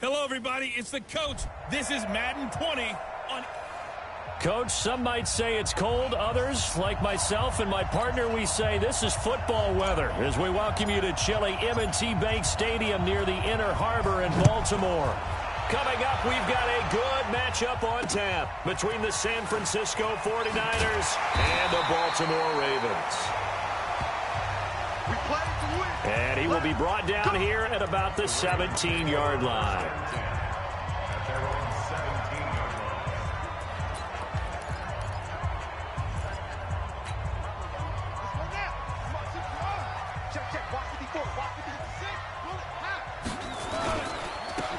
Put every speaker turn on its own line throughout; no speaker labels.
Hello, everybody. It's the coach. This is Madden 20 on...
Coach, some might say it's cold. Others, like myself and my partner, we say this is football weather as we welcome you to chilly M&T Bank Stadium near the Inner Harbor in Baltimore. Coming up, we've got a good matchup on tap between the San Francisco 49ers and the Baltimore Ravens. And he will be brought down here at about the 17-yard line.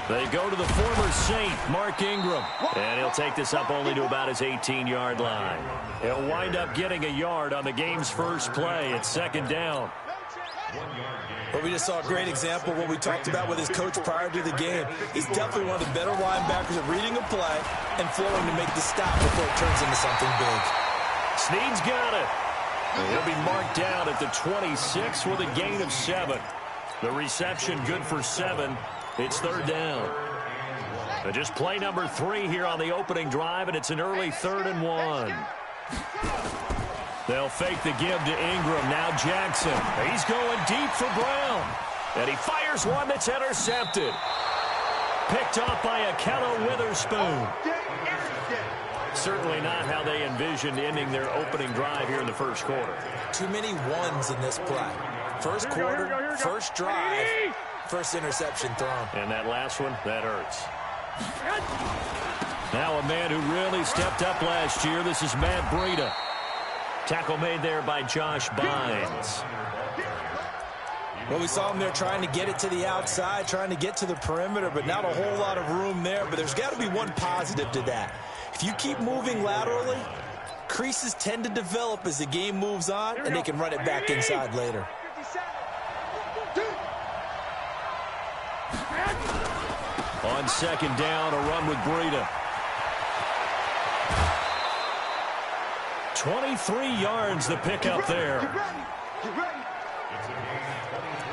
They go to the former Saint, Mark Ingram. And he'll take this up only to about his 18-yard line. He'll wind up getting a yard on the game's first play. It's second down.
Well, we just saw a great example of what we talked about with his coach prior to the game. He's definitely one of the better linebackers at reading a play and flowing to make the stop before it turns into something big.
Snead's got it. And he'll be marked down at the 26 with a gain of 7. The reception good for 7. It's third down. But just play number 3 here on the opening drive, and it's an early 3rd and 1. They'll fake the give to Ingram. Now Jackson. He's going deep for Brown. And he fires one that's intercepted. Picked off by Akello Witherspoon. Certainly not how they envisioned ending their opening drive here in the first quarter.
Too many ones in this play. First quarter, first drive, first interception thrown.
And that last one, that hurts. Now a man who really stepped up last year. This is Matt Breida. Tackle made there by Josh Bynes.
Well, we saw him there trying to get it to the outside, trying to get to the perimeter, but not a whole lot of room there. But there's got to be one positive to that. If you keep moving laterally, creases tend to develop as the game moves on, and they can run it back inside later.
On second down, a run with Breida. 23 yards the pickup there.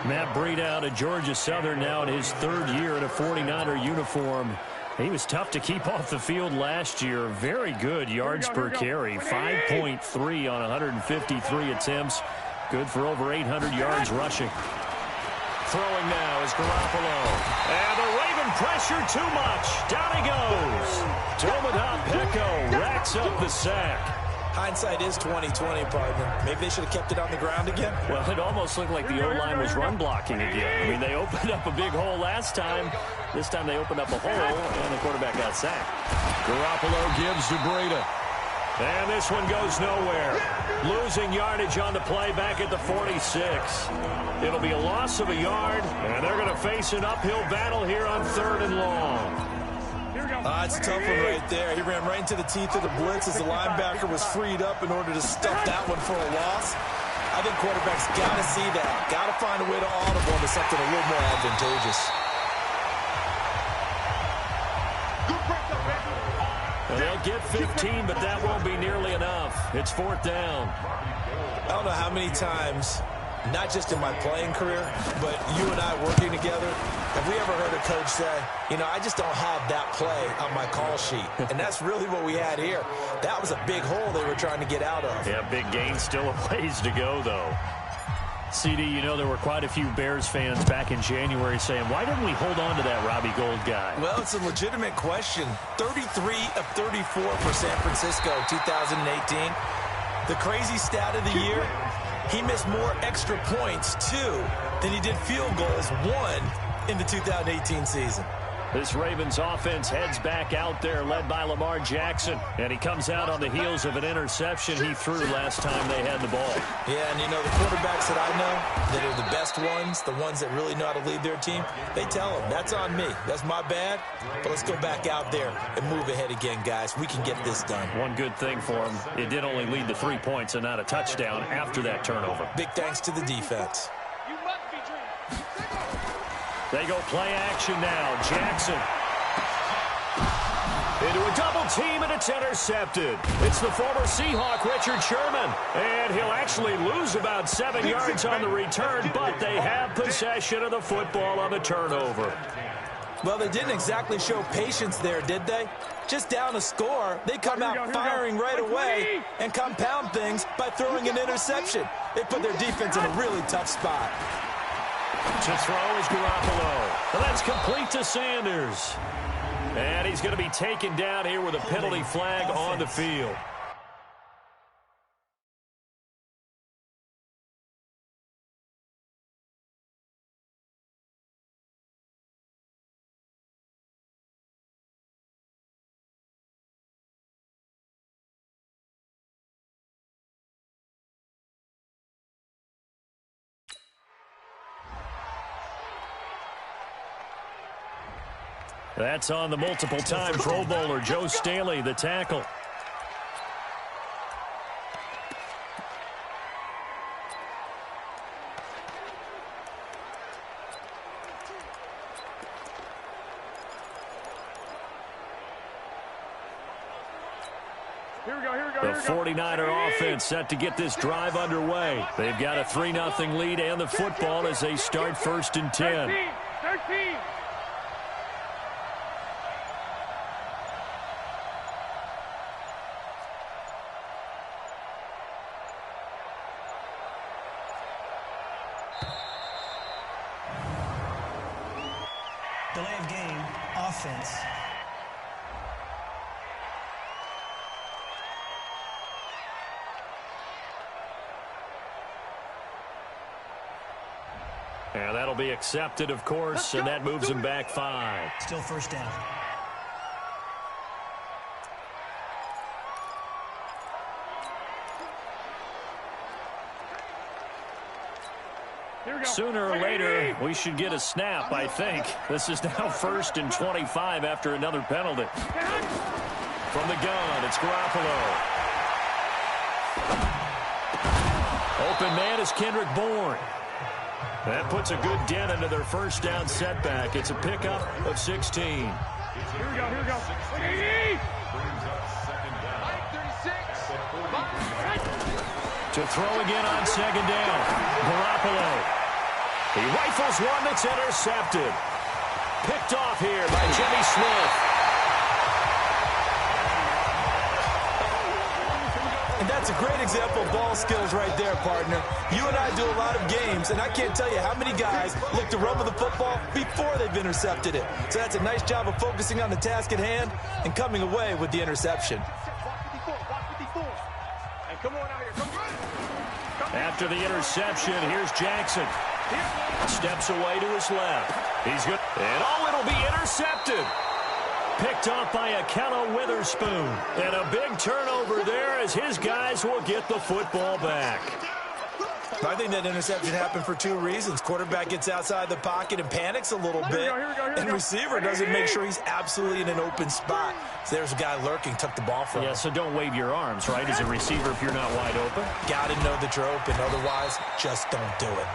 Matt Breida out of Georgia Southern now in his 3rd year in a 49er uniform. He was tough to keep off the field last year. Very good yards per carry. 5.3 on 153 attempts. Good for over 800 yards rushing. Throwing now is Garoppolo. And the Raven pressure too much. Down he goes. Dominate214's racks up the sack.
Hindsight is 20/20, partner. Maybe they should have kept it on the ground again.
Well, it almost looked like the O-line was run blocking again. I mean, they opened up a big hole last time. This time they opened up a hole, and the quarterback got sacked. Garoppolo gives to Breida. And this one goes nowhere. Losing yardage on the play back at the 46. It'll be a loss of a yard, and they're going to face an uphill battle here on 3rd and long.
It's a tough one right there. He ran right into the teeth of the blitz as the linebacker was freed up in order to stuff that one for a loss. I think quarterbacks got to see that. Got to find a way to audible into something a little more advantageous.
And they'll get 15, but that won't be nearly enough. It's 4th down.
I don't know how many times, not just in my playing career, but you and I working together, have we ever heard a coach say, you know, I just don't have that play on my call sheet. And that's really what we had here. That was a big hole they were trying to get out of.
Yeah, big gain, still a ways to go, though. CD, you know, there were quite a few Bears fans back in January saying, why didn't we hold on to that Robbie Gould guy?
Well, it's a legitimate question. 33 of 34 for San Francisco 2018. The crazy stat of the year, he missed more extra points, 2, than he did field goals, 1 in the 2018 season.
This Ravens offense heads back out there, led by Lamar Jackson. And he comes out on the heels of an interception he threw last time they had the ball.
Yeah, and you know, the quarterbacks that I know that are the best ones, the ones that really know how to lead their team, they tell them, that's on me. That's my bad. But let's go back out there and move ahead again, guys. We can get this done.
One good thing for him, it did only lead to 3 points and not a touchdown after that turnover.
Big thanks to the defense.
They go play action now. Jackson into a double team, and it's intercepted. It's the former Seahawk, Richard Sherman. And he'll actually lose about 7 yards on the return, but they have possession of the football on the turnover.
Well, they didn't exactly show patience there, did they? Just down a score, they come out firing right away and compound things by throwing an interception. They put their defense in a really tough spot.
To throw is Garoppolo. And that's complete to Sanders. And he's going to be taken down here with a penalty flag on the field. That's on the multiple-time Pro Bowler, Joe Staley, the tackle. The 49er offense set to get this drive underway. They've got a 3-0 lead and the football as they start 1st and 10. 13.
Delay of game, offense.
And that'll be accepted, of course, and that moves him back 5.
Still 1st down.
Sooner or later, we should get a snap, I think. This is now 1st and 25 after another penalty. From the gun, it's Garoppolo. Open man is Kendrick Bourne. That puts a good dent into their 1st down setback. It's a pickup of 16.
Here we go.
To throw again on 2nd down. Garoppolo. He rifles one that's intercepted. Picked off here by Jimmy Smith.
And that's a great example of ball skills right there, partner. You and I do a lot of games, and I can't tell you how many guys look to run with the football before they've intercepted it. So that's a nice job of focusing on the task at hand and coming away with the interception.
After the interception, here's Jackson. Steps away to his left. He's good. And it'll be intercepted. Picked off by Akello Witherspoon. And a big turnover there as his guys will get the football back.
I think that interception happened for 2 reasons. Quarterback gets outside the pocket and panics a little bit. And receiver doesn't make sure he's absolutely in an open spot. So there's a guy lurking, took the ball from him.
Yeah, so don't wave your arms, right, as a receiver if you're not wide open.
Got to know that you're open. Otherwise, just don't do it.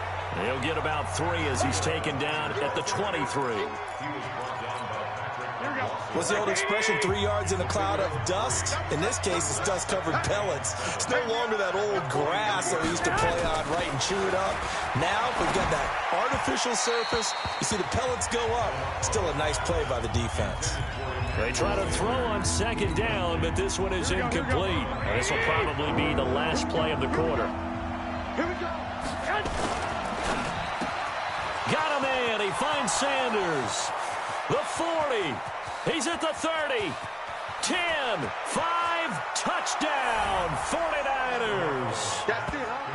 He'll get about 3 as he's taken down at the 23.
What's the old expression, 3 yards in a cloud of dust? In this case, it's dust-covered pellets. It's no longer that old grass that we used to play on, right, and chew it up. Now, we've got that artificial surface. You see the pellets go up. Still a nice play by the defense.
They try to throw on 2nd down, but this one is incomplete. This will probably be the last play of the quarter.
Here we go.
Got him in. He finds Sanders. The 40. He's at the 30. 10, 5, touchdown, 49ers.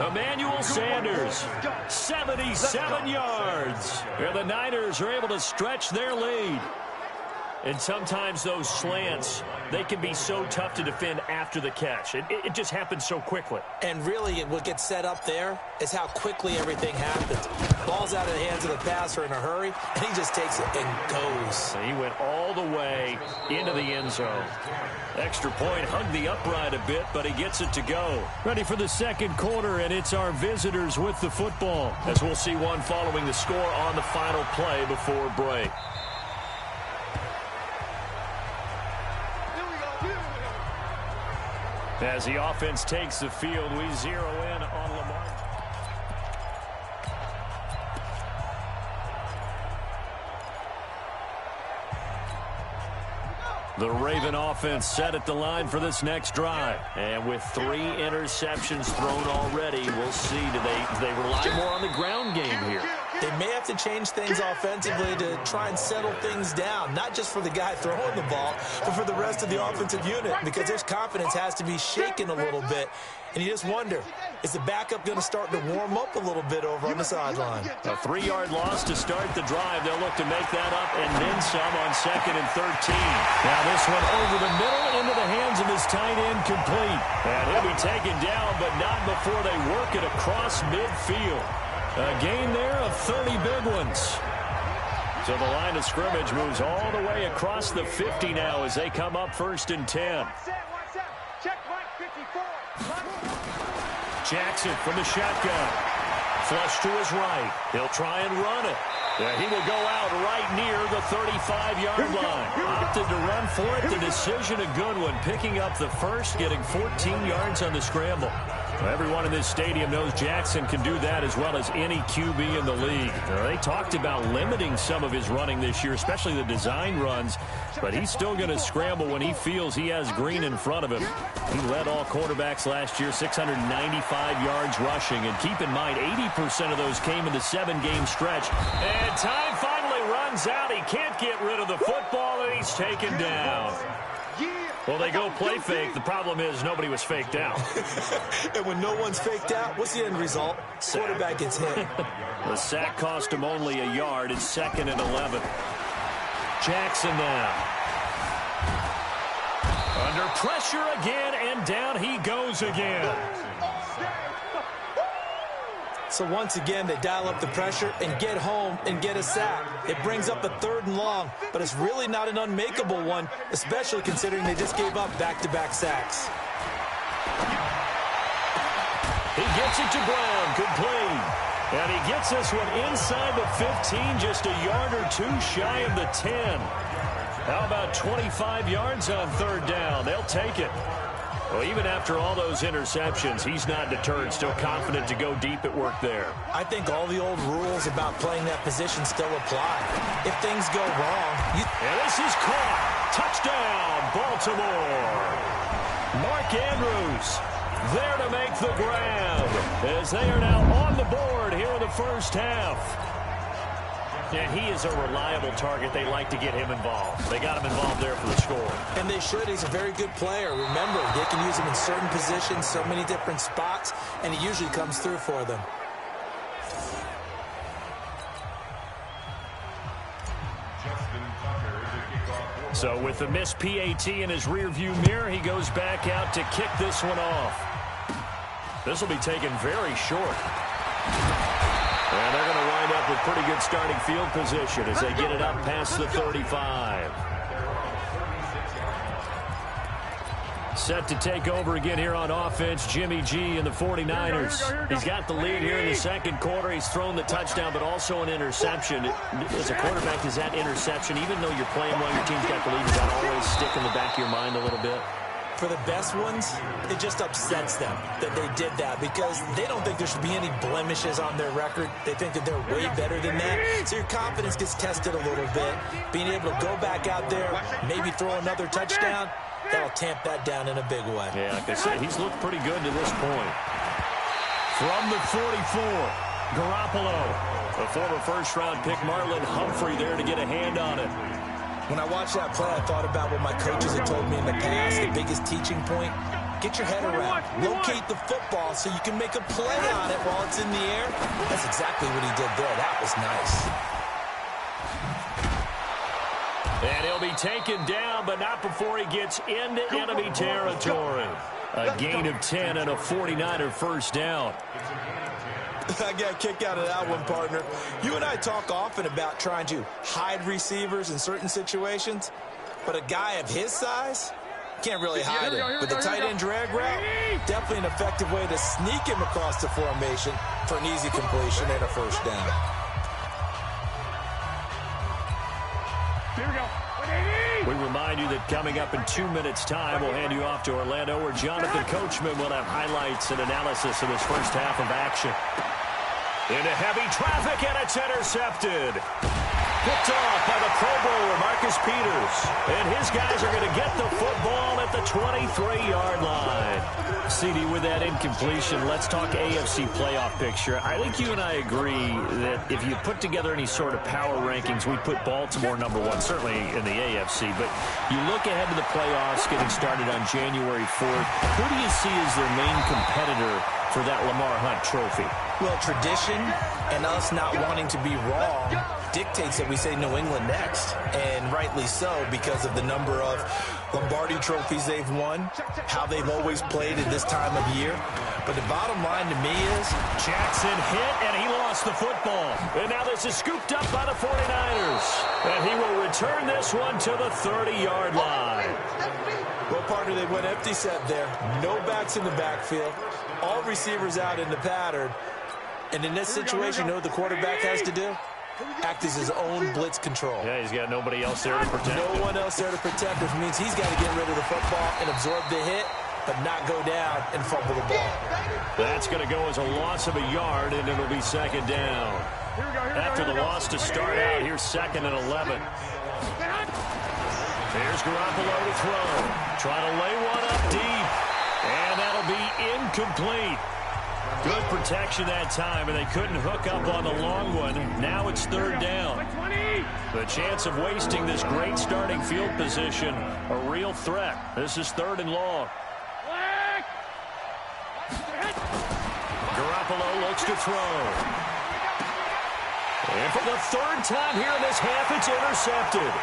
Emmanuel Sanders, 77 yards. And the Niners are able to stretch their lead. And sometimes those slants, they can be so tough to defend after the catch. It just happens so quickly.
And really, what gets set up there is how quickly everything happens. Ball's out of the hands of the passer in a hurry, and he just takes it and goes.
He went all the way into the end zone. Extra point, hugged the upright a bit, but he gets it to go. Ready for the 2nd quarter, and it's our visitors with the football, as we'll see one following the score on the final play before break. As the offense takes the field, we zero in on Lamar. The Raven offense set at the line for this next drive. And with 3 interceptions thrown already, we'll see. Do they rely more on the ground game here?
They may have to change things offensively to try and settle things down, not just for the guy throwing the ball, but for the rest of the offensive unit, because their confidence has to be shaken a little bit. And you just wonder, is the backup going to start to warm up a little bit over on the sideline?
A 3-yard loss to start the drive. They'll look to make that up and then some on 2nd and 13. Now this one over the middle into the hands of his tight end, complete. And he'll be taken down, but not before they work it across midfield. A gain there of 30 big ones. So the line of scrimmage moves all the way across the 50 now as they come up 1st and 10. Jackson from the shotgun. Flush to his right. He'll try and run it. He will go out right near the 35-yard line. Opted to run for it. The decision a good one. Picking up the first, getting 14 yards on the scramble. Everyone in this stadium knows Jackson can do that as well as any QB in the league. They talked about limiting some of his running this year, especially the design runs, but he's still going to scramble when he feels he has green in front of him. He led all quarterbacks last year, 695 yards rushing, and keep in mind 80% of those came in the 7-game stretch. And time finally runs out. He can't get rid of the football, and he's taken down. Well, they go play fake. The problem is nobody was faked out.
And when no one's faked out, what's the end result? Quarterback gets hit.
The sack cost him only a yard. It's 2nd and 11. Jackson now. Under pressure again, and down he goes again.
So once again, they dial up the pressure and get home and get a sack. It brings up a 3rd and long, but it's really not an unmakeable one, especially considering they just gave up back-to-back sacks.
He gets it to Brown, complete. And he gets this one inside the 15, just a yard or 2 shy of the 10. How about 25 yards on 3rd down? They'll take it. Well, even after all those interceptions, he's not deterred, still confident to go deep at work there.
I think all the old rules about playing that position still apply. If things go wrong,
and this is caught. Touchdown, Baltimore. Mark Andrews there to make the grab as they are now on the board here in the first half. And he is a reliable target. They like to get him involved. They got him involved there for the score.
And they should. He's a very good player. Remember, they can use him in certain positions, so many different spots, and he usually comes through for them.
So with the missed PAT in his rearview mirror, he goes back out to kick this one off. This will be taken very short. And they're going to wind up with pretty good starting field position as they get it up past the 35. Set to take over again here on offense, Jimmy G and the 49ers. He's got the lead here in the 2nd quarter. He's thrown the touchdown, but also an interception. As a quarterback, is that interception, even though you're playing while your team's got the lead, does that always stick in the back of your mind a little bit?
For the best ones, it just upsets them that they did that because they don't think there should be any blemishes on their record. They think that they're way better than that. So your confidence gets tested a little bit. Being able to go back out there, maybe throw another touchdown, that'll tamp that down in a big way.
Yeah, like I said, he's looked pretty good to this point. From the 44, Garoppolo. A former first-round pick, Marlon Humphrey, there to get a hand on it.
When I watched that play, I thought about what my coaches had told me in the past. The biggest teaching point, get your head around. Locate the football so you can make a play on it while it's in the air. That's exactly what he did there. That was nice.
And he'll be taken down, but not before he gets into enemy territory. A gain of 10 and a 49er first down.
I got a kick out of that one, partner. You and I talk often about trying to hide receivers in certain situations, but a guy of his size can't really hide him. But the tight end drag route, definitely an effective way to sneak him across the formation for an easy completion and a first down.
Here we go.
We remind you that coming up in 2 minutes' time, we'll hand you off to Orlando, where Jonathan Coachman will have highlights and analysis of this first half of action. Into heavy traffic, and it's intercepted. picked off by the Pro Bowler, Marcus Peters. And his guys are going to get the football at the 23-yard line. CD, with that incompletion, let's talk AFC playoff picture. I think you and I agree that if you put together any sort of power rankings, we'd put Baltimore number one, certainly in the AFC. But you look ahead to the playoffs getting started on January 4th. Who do you see as their main competitor for that Lamar Hunt trophy?
Well, tradition and us not wanting to be wrong dictates that we say New England next, and rightly so because of the number of Lombardi trophies they've won, how they've always played at this time of year. But the bottom line to me is
Jackson hit, and he lost the football. And now this is scooped up by the 49ers. And he will return this one to the 30-yard line.
Well, partner, they went empty set there. No backs in the backfield. All receivers out in the pattern. And in this situation, you know what the quarterback has to do? Act as his own blitz control.
Yeah, he's got nobody else there to protect him.
No one else there to protect, which means he's got to get rid of the football and absorb the hit, but not go down and fumble the ball.
That's going to go as a loss of a yard, and it'll be second down. After the loss to start out, here's 2nd and 11. There's Garoppolo to throw. Try to lay one up deep, and that'll be incomplete. Good protection that time, and they couldn't hook up on the long one. Now it's 3rd down. The chance of wasting this great starting field position, a real threat. This is 3rd and long. Garoppolo looks to throw. And for the 3rd time here in this half, it's intercepted.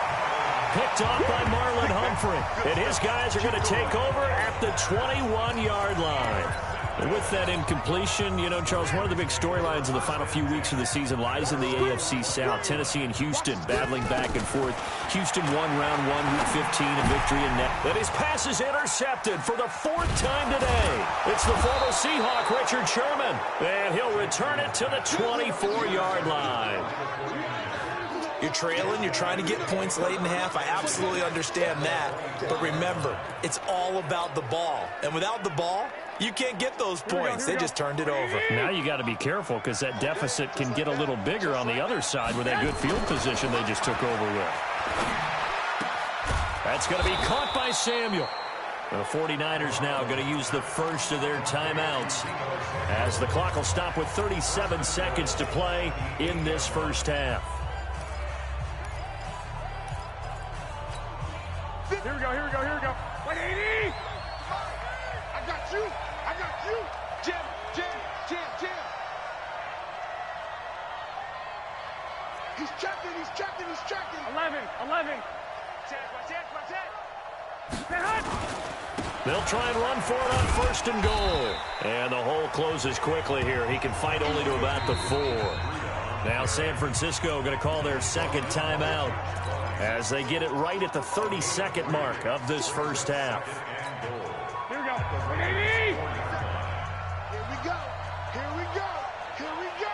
Picked off by Marlon Humphrey. And his guys are going to take over at the 21-yard line. And with that incompletion, you know, Charles, one of the big storylines in the final few weeks of the season lies in the AFC South. Tennessee and Houston battling back and forth. Houston won round 1, week 15, a victory in net. And his pass is intercepted for the 4th time today. It's the former Seahawk, Richard Sherman. And he'll return it to the 24-yard line.
You're trailing, you're trying to get points late in the half. I absolutely understand that. But remember, it's all about the ball. And without the ball, you can't get those points. They just turned it over.
Now you got to be careful because that deficit can get a little bigger on the other side with that good field position they just took over with. That's going to be caught by Samuel. The 49ers now going to use the first of their timeouts as the clock will stop with 37 seconds to play in this first half.
Here we go, here we go, here we go. 180! I got you! I got you! Jim! 11! Watch it!
They'll try and run for it on 1st and goal. And the hole closes quickly here. He can fight only to about the 4. Now San Francisco going to call their 2nd timeout as they get it right at the 32nd mark of this first half.
Here we go. 180! Here we go. Here we go. Here we go.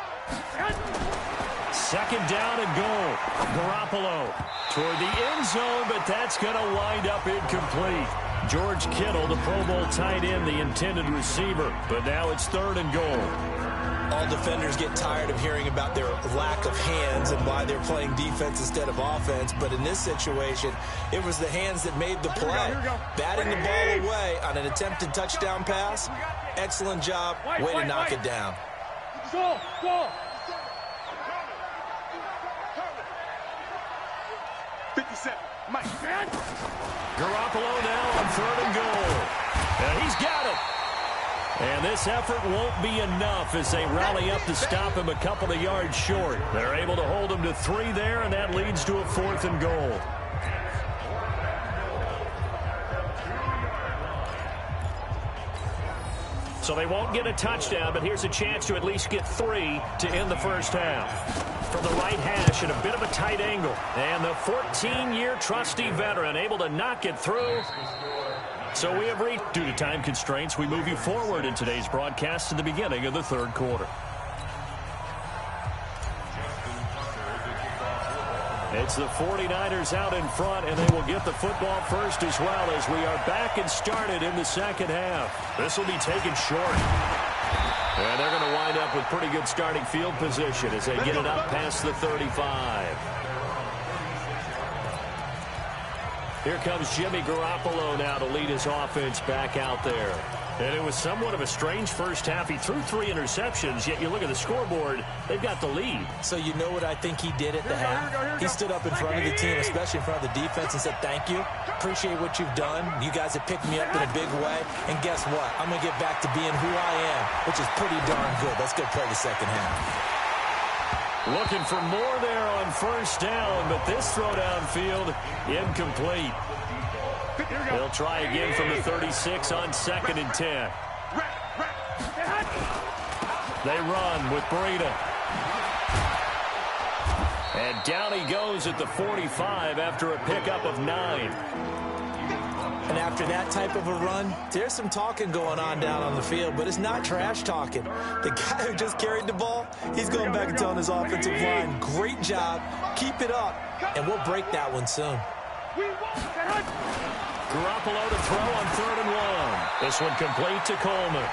2nd down and goal. Garoppolo toward the end zone, but that's going to wind up incomplete. George Kittle, the Pro Bowl tight end, the intended receiver, but now it's 3rd and goal.
All defenders get tired of hearing about their lack of hands and why they're playing defense instead of offense. But in this situation, it was the hands that made the play. Batting the ball away on an attempted touchdown pass. Excellent job. Way to knock it down.
Go! 57. Mike.
Garoppolo now on 3rd and goal. And he's got it. And this effort won't be enough as they rally up to stop him a couple of yards short. They're able to hold him to 3 there, and that leads to a 4th and goal. So they won't get a touchdown, but here's a chance to at least get 3 to end the first half. From the right hash at a bit of a tight angle. And the 14-year trusty veteran able to knock it through. So we have reached, due to time constraints, we move you forward in today's broadcast to the beginning of the 3rd quarter. It's the 49ers out in front, and they will get the football first as well as we are back and started in the 2nd half. This will be taken short. And they're going to wind up with pretty good starting field position as they get it up past the 35. Here comes Jimmy Garoppolo now to lead his offense back out there. And it was somewhat of a strange first half. He threw 3 interceptions, yet you look at the scoreboard, they've got the lead.
So you know what I think he did at the half? He stood up in front of the team, especially in front of the defense, and said, thank you. Appreciate what you've done. You guys have picked me up in a big way. And guess what? I'm going to get back to being who I am, which is pretty darn good. Let's go play the second half.
Looking for more there on first down, but this throw downfield, incomplete. They'll try again from the 36 on 2nd and 10. They run with Breida. And down he goes at the 45 after a pickup of 9.
And after that type of a run, there's some talking going on down on the field, but it's not trash talking. The guy who just carried the ball, he's going back and telling his offensive line, great job, keep it up, and we'll break that one soon.
Garoppolo to throw on 3rd and 1. This one complete to Coleman.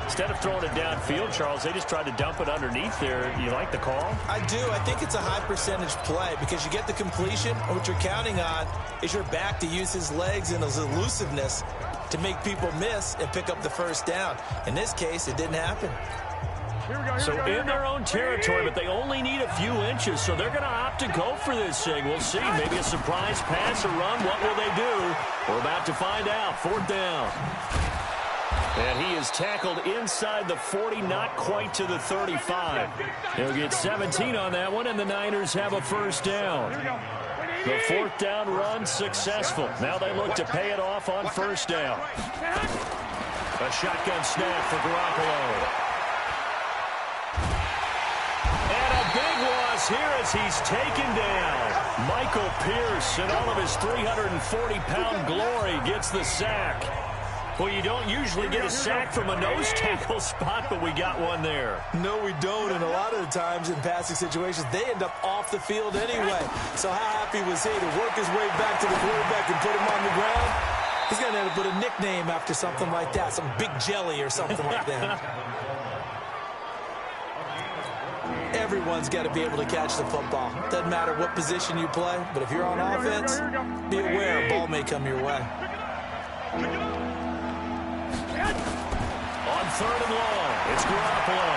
Instead of throwing it downfield, Charles, they just tried to dump it underneath there. You like the call?
I do. I think it's a high percentage play because you get the completion, and what you're counting on is your back to use his legs and his elusiveness to make people miss and pick up the first down. In this case, it didn't happen.
So in their own territory, but they only need a few inches, so they're going to opt to go for this thing. We'll see. Maybe a surprise pass or run. What will they do? We're about to find out. 4th down. And he is tackled inside the 40, not quite to the 35. He'll get 17 on that one, and the Niners have a first down. The 4th down run successful. Now they look to pay it off on first down. A shotgun snap for Garoppolo. Big loss here as he's taken down. Michael Pierce, in all of his 340-pound glory, gets the sack. Well, you don't usually get a sack from a nose tackle spot, but we got one there.
No, we don't, and a lot of the times in passing situations, they end up off the field anyway. So how happy was he to work his way back to the quarterback and put him on the ground? He's going to end up with a nickname after something like that, some Big Jelly or something like that. Everyone's got to be able to catch the football. Doesn't matter what position you play, but if you're on offense, be aware a ball may come your way.
On 3rd and long, it's Garoppolo.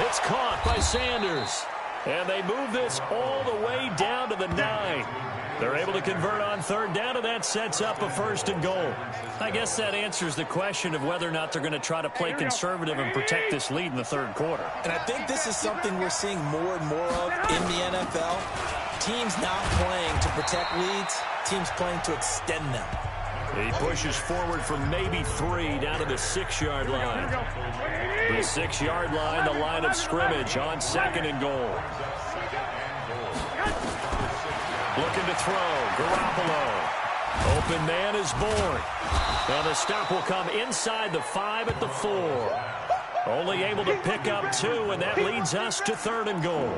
It's caught by Sanders. And they move this all the way down to the 9. They're able to convert on 3rd down, and that sets up a 1st and goal. I guess that answers the question of whether or not they're going to try to play conservative and protect this lead in the 3rd quarter.
And I think this is something we're seeing more and more of in the NFL. Teams not playing to protect leads, teams playing to extend them.
He pushes forward for maybe 3 down to the 6-yard line. The 6-yard line, the line of scrimmage on 2nd and goal. Looking to throw, Garoppolo. Open man is born. Now the stop will come inside the 5 at the 4. Only able to pick up 2, and that leads us to 3rd and goal.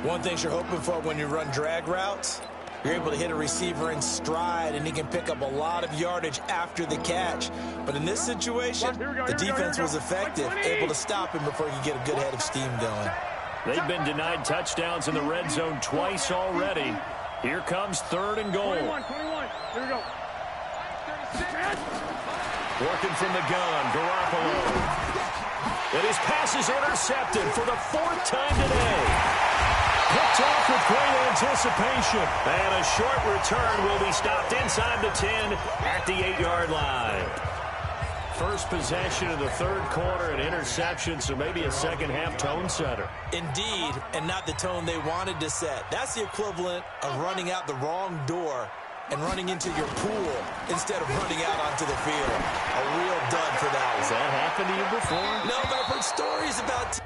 One thing you're hoping for when you run drag routes, you're able to hit a receiver in stride, and he can pick up a lot of yardage after the catch. But in this situation, the defense was effective, able to stop him before he could get a good head of steam going.
They've been denied touchdowns in the red zone twice already. Here comes 3rd and goal.
21. Here we go.
Working from the gun, Garoppolo. And his pass is intercepted for the 4th time today. Picked off with great anticipation. And a short return will be stopped inside the 10 at the 8-yard line. First possession of the 3rd quarter, an interception, so maybe a second-half tone setter.
Indeed, and not the tone they wanted to set. That's the equivalent of running out the wrong door and running into your pool instead of running out onto the field. A real dud for that one.
Has that happened to you before?
No, but I've heard stories about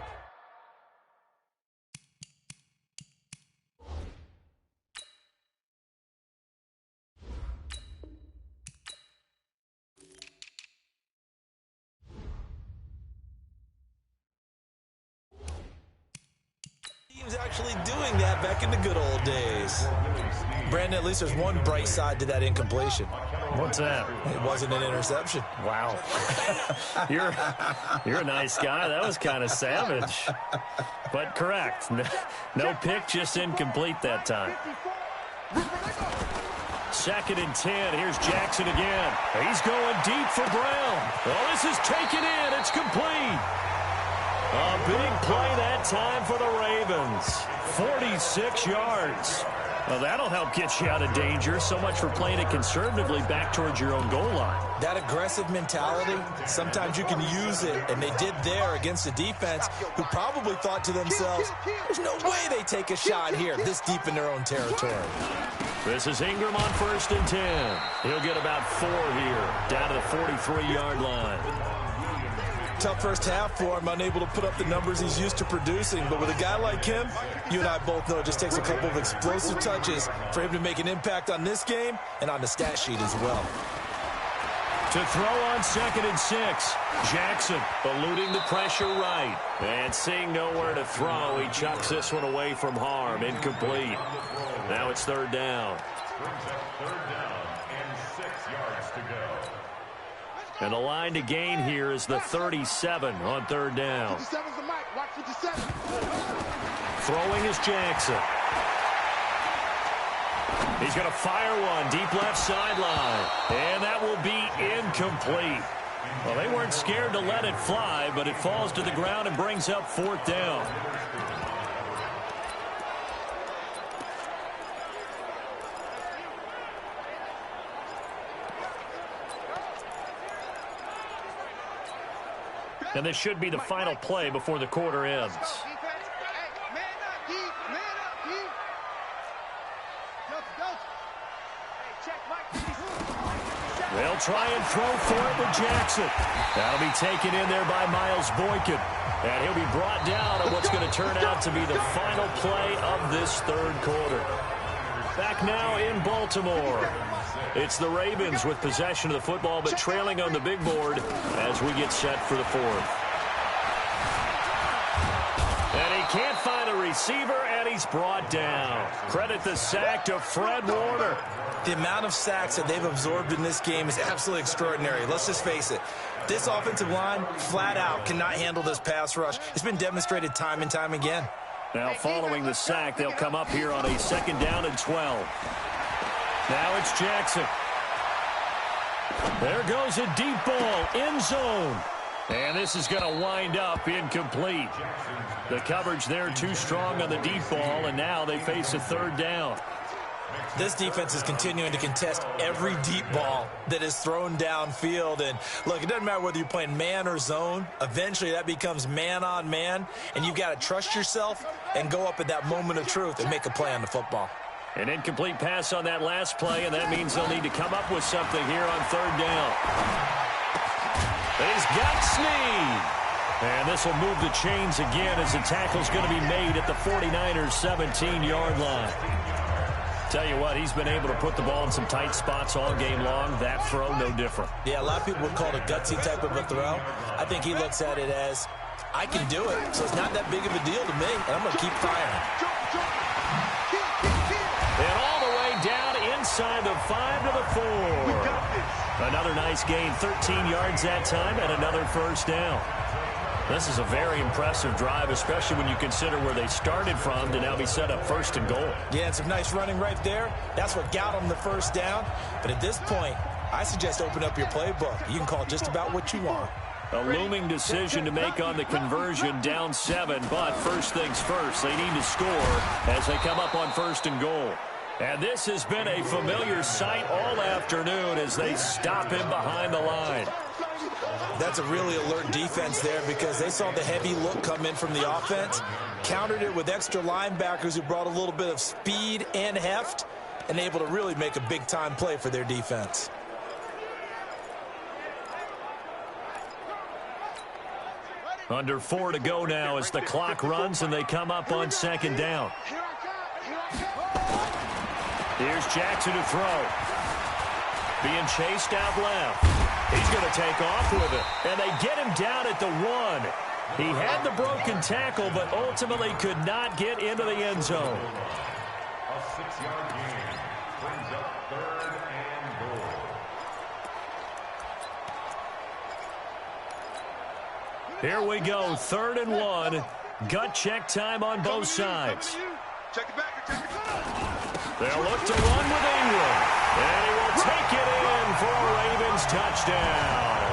teams actually doing that back in the good old days. Brandon, at least there's one bright side to that incompletion.
What's that?
It wasn't an interception.
Wow. You're a nice guy. That was kind of savage. But correct. No pick, just incomplete that time. 2nd and 10. Here's Jackson again. He's going deep for Brown. Oh, this is taken in. It's complete. A big play that time for the Ravens. 46 yards. Well, that'll help get you out of danger. So much for playing it conservatively back towards your own goal line.
That aggressive mentality, sometimes you can use it, and they did there against a defense who probably thought to themselves, there's no way they take a shot here this deep in their own territory.
This is Ingram on 1st and 10. He'll get about 4 here, down to the 43-yard line.
Tough first half for him, unable to put up the numbers he's used to producing. But with a guy like him, you and I both know it just takes a couple of explosive touches for him to make an impact on this game and on the stat sheet as well.
To throw on 2nd and 6. Jackson eluding the pressure right. And seeing nowhere to throw, he chucks this one away from harm. Incomplete. Now it's 3rd down. And the line to gain here is the 37 on 3rd down. Throwing is Jackson. He's going to fire one deep left sideline. And that will be incomplete. Well, they weren't scared to let it fly, but it falls to the ground and brings up 4th down. And this should be the final play before the quarter ends. They'll try and throw for it with Jackson. That'll be taken in there by Miles Boykin. And he'll be brought down on what's going to turn out to be the final play of this 3rd quarter. Back now in Baltimore. It's the Ravens with possession of the football, but trailing on the big board as we get set for the 4th. And he can't find a receiver, and he's brought down. Credit the sack to Fred Warner.
The amount of sacks that they've absorbed in this game is absolutely extraordinary. Let's just face it. This offensive line, flat out, cannot handle this pass rush. It's been demonstrated time and time again.
Now following the sack, they'll come up here on a 2nd down and 12. Now it's Jackson. There goes a deep ball, end zone. And this is going to wind up incomplete. The coverage there too strong on the deep ball, and now they face a 3rd down.
This defense is continuing to contest every deep ball that is thrown downfield. And look, it doesn't matter whether you're playing man or zone. Eventually that becomes man on man, and you've got to trust yourself and go up at that moment of truth and make a play on the football.
An incomplete pass on that last play, and that means they'll need to come up with something here on 3rd down. He's got Snead. And this will move the chains again as the tackle's going to be made at the 49ers' 17-yard line. Tell you what, he's been able to put the ball in some tight spots all game long. That throw, no different.
Yeah, a lot of people would call it a gutsy type of a throw. I think he looks at it as, I can do it, so it's not that big of a deal to me, and I'm going to keep firing.
And all the way down inside the 5 to the 4. Another nice gain, 13 yards that time, and another 1st down. This is a very impressive drive, especially when you consider where they started from to now be set up 1st and goal.
Yeah, and some nice running right there. That's what got them the 1st down. But at this point, I suggest open up your playbook. You can call just about what you want.
A looming decision to make on the conversion, down 7. But first things first, they need to score as they come up on 1st and goal. And this has been a familiar sight all afternoon as they stop him behind the line.
That's a really alert defense there because they saw the heavy look come in from the offense, countered it with extra linebackers who brought a little bit of speed and heft, and able to really make a big-time play for their defense.
Under 4 to go now as the clock runs and they come up on 2nd down. Here's Jackson to throw. Being chased out left. He's going to take off with it. And they get him down at the 1. He had the broken tackle, but ultimately could not get into the end zone.
A 6-yard gain brings up 3rd and goal.
Here we go, 3rd and 1. Gut check time on both sides.
Check it back. Check it back.
They'll look to run with Ingram. And he will take it in for a Ravens touchdown.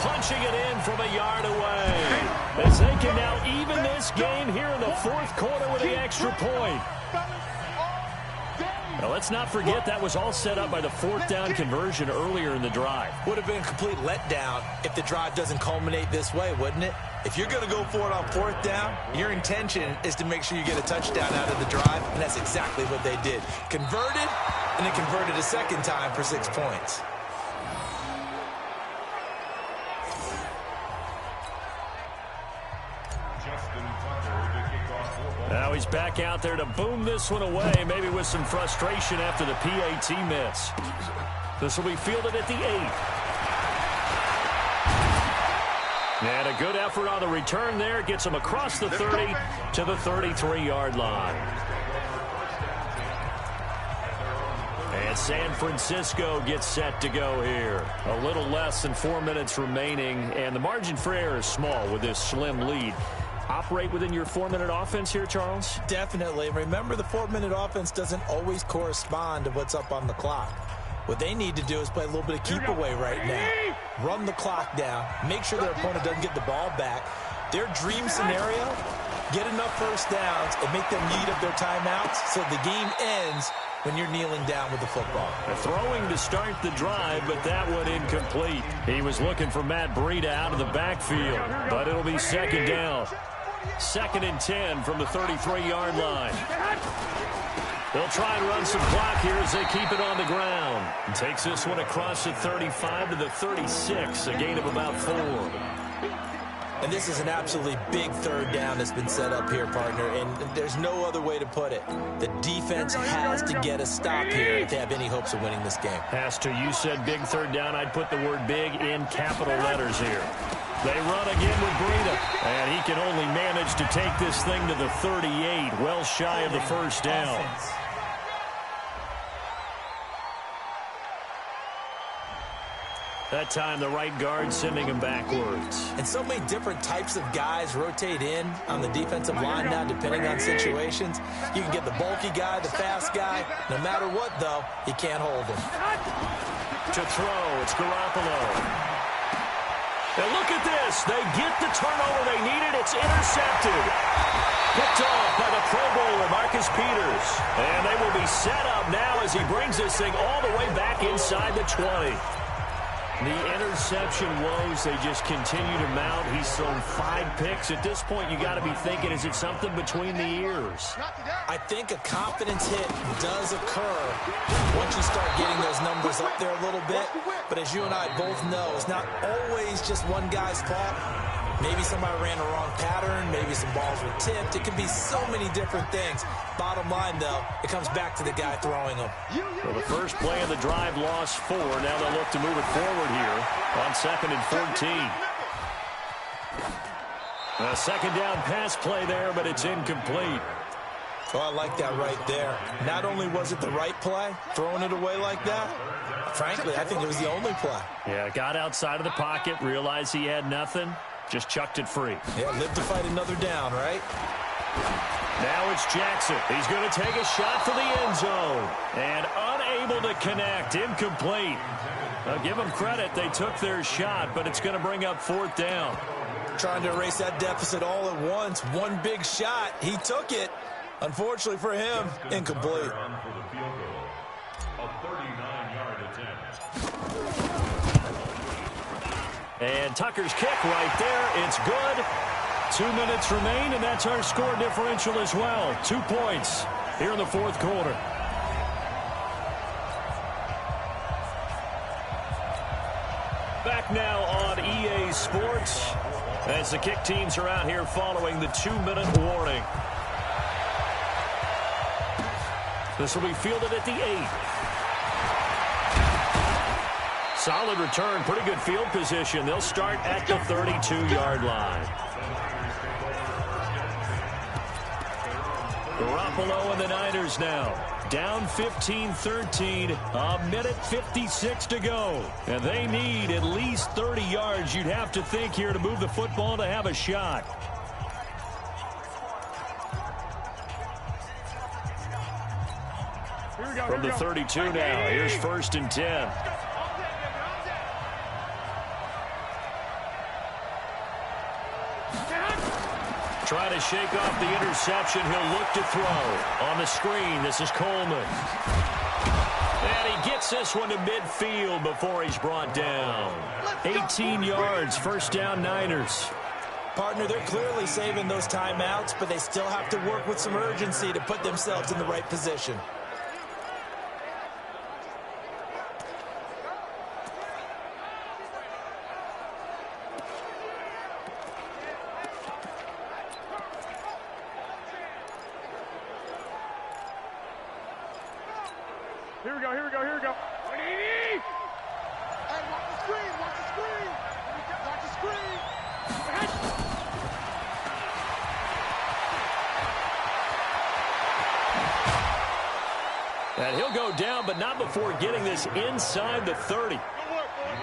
Punching it in from a yard away. As they can now even this game here in the 4th quarter with the extra point. Now, let's not forget that was all set up by the 4th down conversion earlier in the drive.
Would have been a complete letdown if the drive doesn't culminate this way, wouldn't it? If you're going to go for it on 4th down, your intention is to make sure you get a touchdown out of the drive, and that's exactly what they did. Converted, and then converted a second time for 6 points.
Now he's back out there to boom this one away, maybe with some frustration after the PAT miss. This will be fielded at the 8. And a good effort on the return there. Gets him across the 30 to the 33-yard line. And San Francisco gets set to go here. A little less than 4 minutes remaining, and the margin for error is small with this slim lead. Operate within your 4-minute offense here, Charles?
Definitely. Remember, the 4-minute offense doesn't always correspond to what's up on the clock. What they need to do is play a little bit of keep away right now. Run the clock down. Make sure their opponent doesn't get the ball back. Their dream scenario, get enough first downs and make them eat up their timeouts so the game ends when you're kneeling down with the football.
Throwing to start the drive, but that one incomplete. He was looking for Matt Breida out of the backfield, but it'll be 2nd down. 2nd and 10 from the 33-yard line. They'll try and run some clock here as they keep it on the ground. And takes this one across the 35 to the 36, a gain of about 4.
And this is an absolutely big 3rd down that's been set up here, partner, and there's no other way to put it. The defense has to get a stop here if they have any hopes of winning this game.
Has to. You said big 3rd down. I'd put the word big in capital letters here. They run again with Breida, and he can only manage to take this thing to the 38, well shy of the 1st down. That time, the right guard sending him backwards.
And so many different types of guys rotate in on the defensive line now, depending on situations. You can get the bulky guy, the fast guy. No matter what, though, you can't hold him.
To throw, it's Garoppolo. And look at this. They get the turnover they needed. It's intercepted. Picked off by the Pro Bowler, Marcus Peters. And they will be set up now as he brings this thing all the way back inside the 20. The interception woes, they just continue to mount. He's thrown 5 picks. At this point, you got to be thinking, is it something between the ears?
I think a confidence hit does occur once you start getting those numbers up there a little bit. But as you and I both know, it's not always just one guy's fault. Maybe somebody ran the wrong pattern. Maybe some balls were tipped. It can be so many different things. Bottom line, though, it comes back to the guy throwing them.
So the first play of the drive lost 4. Now they'll look to move it forward here on 2nd and 14. A 2nd down pass play there, but it's incomplete.
Oh, I like that right there. Not only was it the right play, throwing it away like that, frankly, I think it was the only play.
Yeah, got outside of the pocket, realized he had nothing. Just chucked it free.
Yeah, live to fight another down, right?
Now it's Jackson. He's going to take a shot for the end zone. And unable to connect. Incomplete. Now, give them credit. They took their shot, but it's going to bring up 4th down.
Trying to erase that deficit all at once. One big shot. He took it. Unfortunately for him, incomplete.
And Tucker's kick right there. It's good. 2 minutes remain, and that's our score differential as well. 2 points here in the 4th quarter. Back now on EA Sports as the kick teams are out here following the 2-minute warning. This will be fielded at the 8. Solid return, pretty good field position. They'll start at the 32-yard line. Garoppolo and the Niners now. Down 15-13, a minute 56 to go. And they need at least least 30 yards you'd have to think here to move the football to have a shot. From the 32 now, here's 1st and 10. Trying to shake off the interception. He'll look to throw. On the screen, this is Coleman. And he gets this one to midfield before he's brought down. 18 yards, 1st down Niners.
Partner, they're clearly saving those timeouts, but they still have to work with some urgency to put themselves in the right position.
Here we go, here we go, here we go. Hey, watch the screen, watch the screen. Watch the screen.
And he'll go down, but not before getting this inside the 30.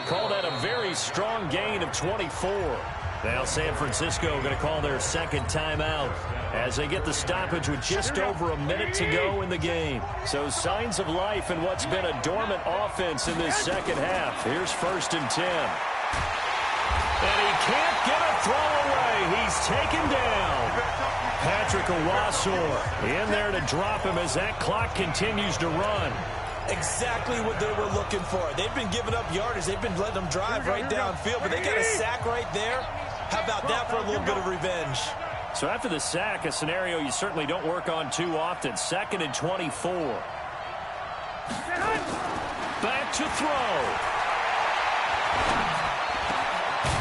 Call that a very strong gain of 24. Now San Francisco going to call their 2nd timeout as they get the stoppage with just over a minute to go in the game. So signs of life in what's been a dormant offense in this 2nd half. Here's 1st and 10. And he can't get a throw away. He's taken down. Patrick Owasor in there to drop him as that clock continues to run.
Exactly what they were looking for. They've been giving up yardage. They've been letting them drive right downfield, but they got a sack right there. How about that for a little bit of revenge?
So after the sack, a scenario you certainly don't work on too often. 2nd and 24. Back to throw.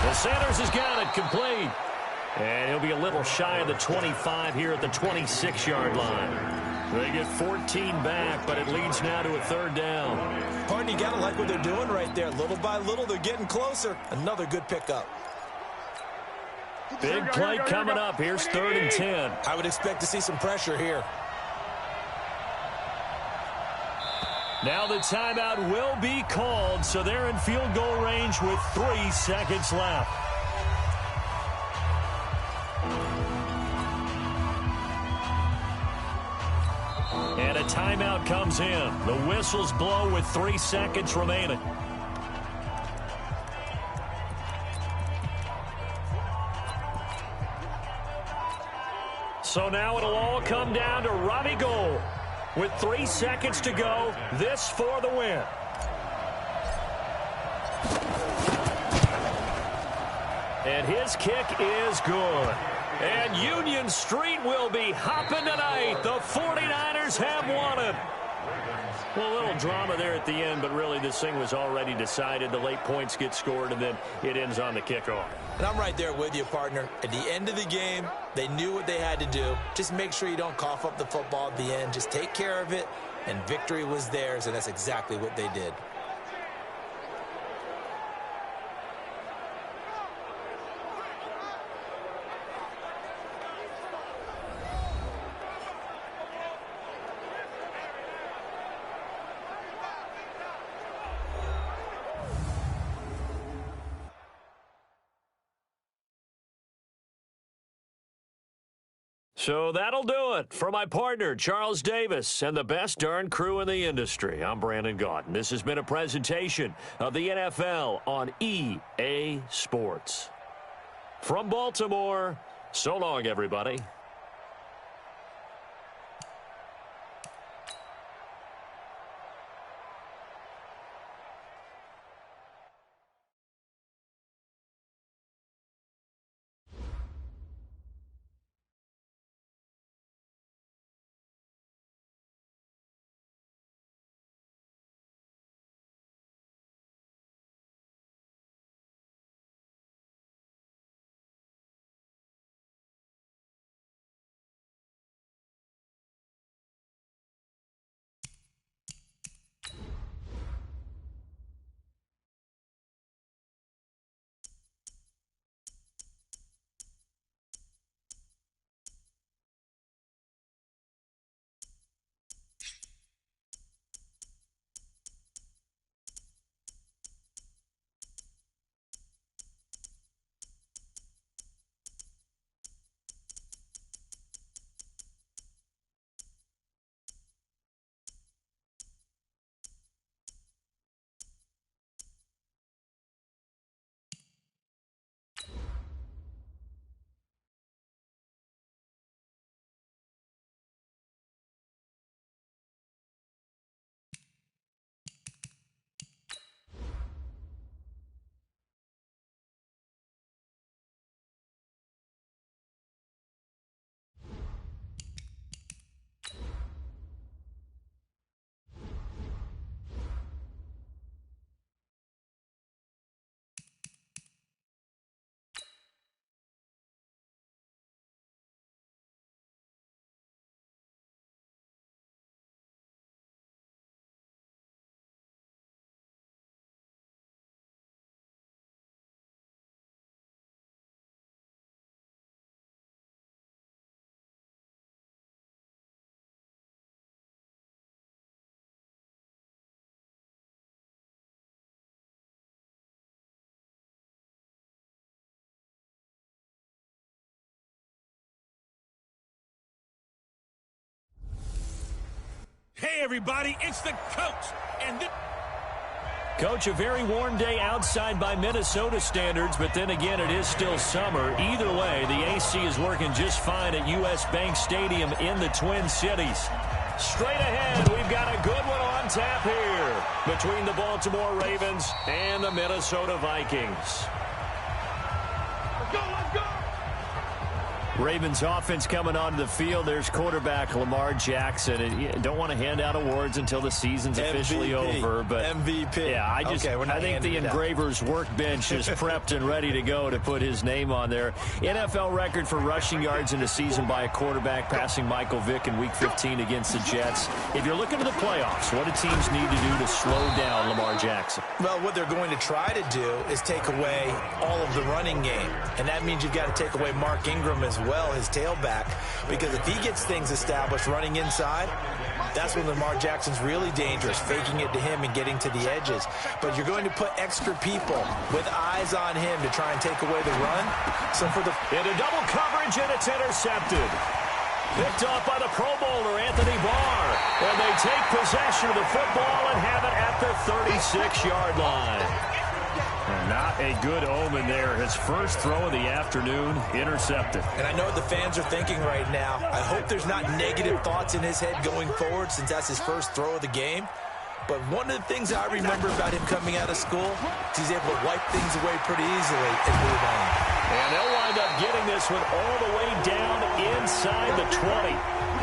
The Sanders has got it complete. And he'll be a little shy of the 25 here at the 26-yard line. They get 14 back, but it leads now to a 3rd down.
Partner, you got to like what they're doing right there. Little by little, they're getting closer. Another good pickup.
Big play coming up. Here's 3rd and 10.
I would expect to see some pressure here.
Now the timeout will be called, so they're in field goal range with 3 seconds left. And a timeout comes in. The whistles blow with 3 seconds remaining. So now it'll all come down to Robbie Gould. With 3 seconds to go, this for the win. And his kick is good. And Union Street will be hopping tonight. The 49ers have won it. Well, a little drama there at the end, but really this thing was already decided. The late points get scored, and then it ends on the kickoff.
And I'm right there with you, partner. At the end of the game, they knew what they had to do. Just make sure you don't cough up the football at the end. Just take care of it, and victory was theirs, and that's exactly what they did.
So that'll do it for my partner, Charles Davis, and the best darn crew in the industry. I'm Brandon Gaudin. This has been a presentation of the NFL on EA Sports. From Baltimore, so long, everybody.
Hey, everybody, it's the coach. And
Coach, a very warm day outside by Minnesota standards, but then again, it is still summer. Either way, the AC is working just fine at U.S. Bank Stadium in the Twin Cities. Straight ahead, we've got a good one on tap here between the Baltimore Ravens and the Minnesota Vikings.
Let's go, let's go.
Ravens offense coming onto the field. There's quarterback Lamar Jackson. And don't want to hand out awards until the season's officially over. But
MVP.
Yeah, I think the engraver's workbench is prepped and ready to go to put his name on there. NFL record for rushing yards in a season by a quarterback, passing Michael Vick in Week 15 against the Jets. If you're looking to the playoffs, what do teams need to do to slow down Lamar Jackson?
Well, what they're going to try to do is take away all of the running game. And that means you've got to take away Mark Ingram as well, his tailback, because if he gets things established running inside, that's when Lamar Jackson's really dangerous, faking it to him and getting to the edges. But you're going to put extra people with eyes on him to try and take away the run. So for the
into double coverage, and it's intercepted. Picked off by the Pro Bowler, Anthony Barr. And they take possession of the football and have it at the 36-yard line. Not a good omen there. His first throw of the afternoon, intercepted.
And I know what the fans are thinking right now. I hope there's not negative thoughts in his head going forward since that's his first throw of the game. But one of the things I remember about him coming out of school is he's able to wipe things away pretty easily and move on.
And they'll wind up getting this one all the way down inside the 20.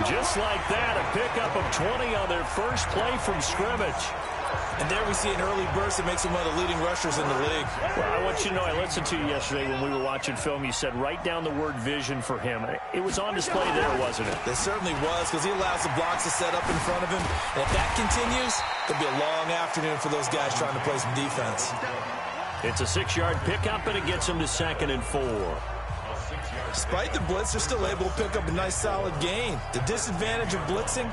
Just like that, a pickup of 20 on their first play from scrimmage.
And there we see an early burst that makes him one of the leading rushers in the league.
Well, I want you to know, I listened to you yesterday when we were watching film. You said write down the word vision for him. It was on display there, wasn't it?
It certainly was, because he allows the blocks to set up in front of him. And if that continues, it'll be a long afternoon for those guys trying to play some defense.
It's a 6-yard pickup, and it gets him to 2nd and 4.
Despite the blitz, they're still able to pick up a nice solid gain. The disadvantage of blitzing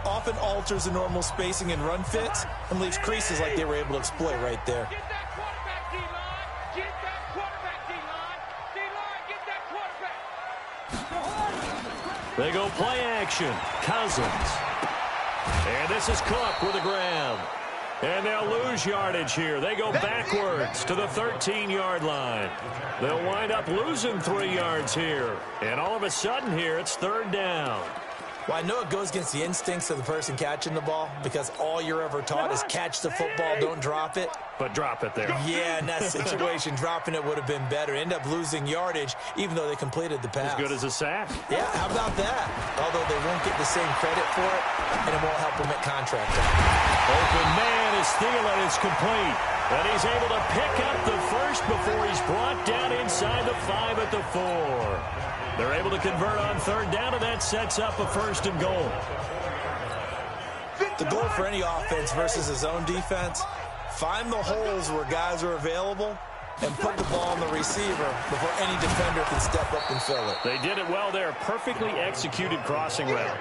often alters the normal spacing and run fits and leaves creases like they were able to exploit right there.
Get that quarterback, D-line. Get that quarterback, D-line. D-line, get that quarterback.
They go play action. Cousins. And this is Cook with the grab. And they'll lose yardage here. They go backwards to the 13-yard line. They'll wind up losing 3 yards here. And all of a sudden here, it's 3rd down.
Well, I know it goes against the instincts of the person catching the ball because all you're ever taught is catch the football, don't drop it.
But drop it there.
Yeah, in that situation, dropping it would have been better. End up losing yardage, even though they completed the pass.
As good as a sack.
Yeah, how about that? Although they won't get the same credit for it, and it won't help them at contract time.
Open man is Thielen. It's complete. And he's able to pick up the first before he's brought down inside the 5 at the 4. They're able to convert on 3rd down, and that sets up a 1st and goal.
The goal for any offense versus his own defense, find the holes where guys are available and put the ball on the receiver before any defender can step up and fill it.
They did it well there. Perfectly executed crossing route.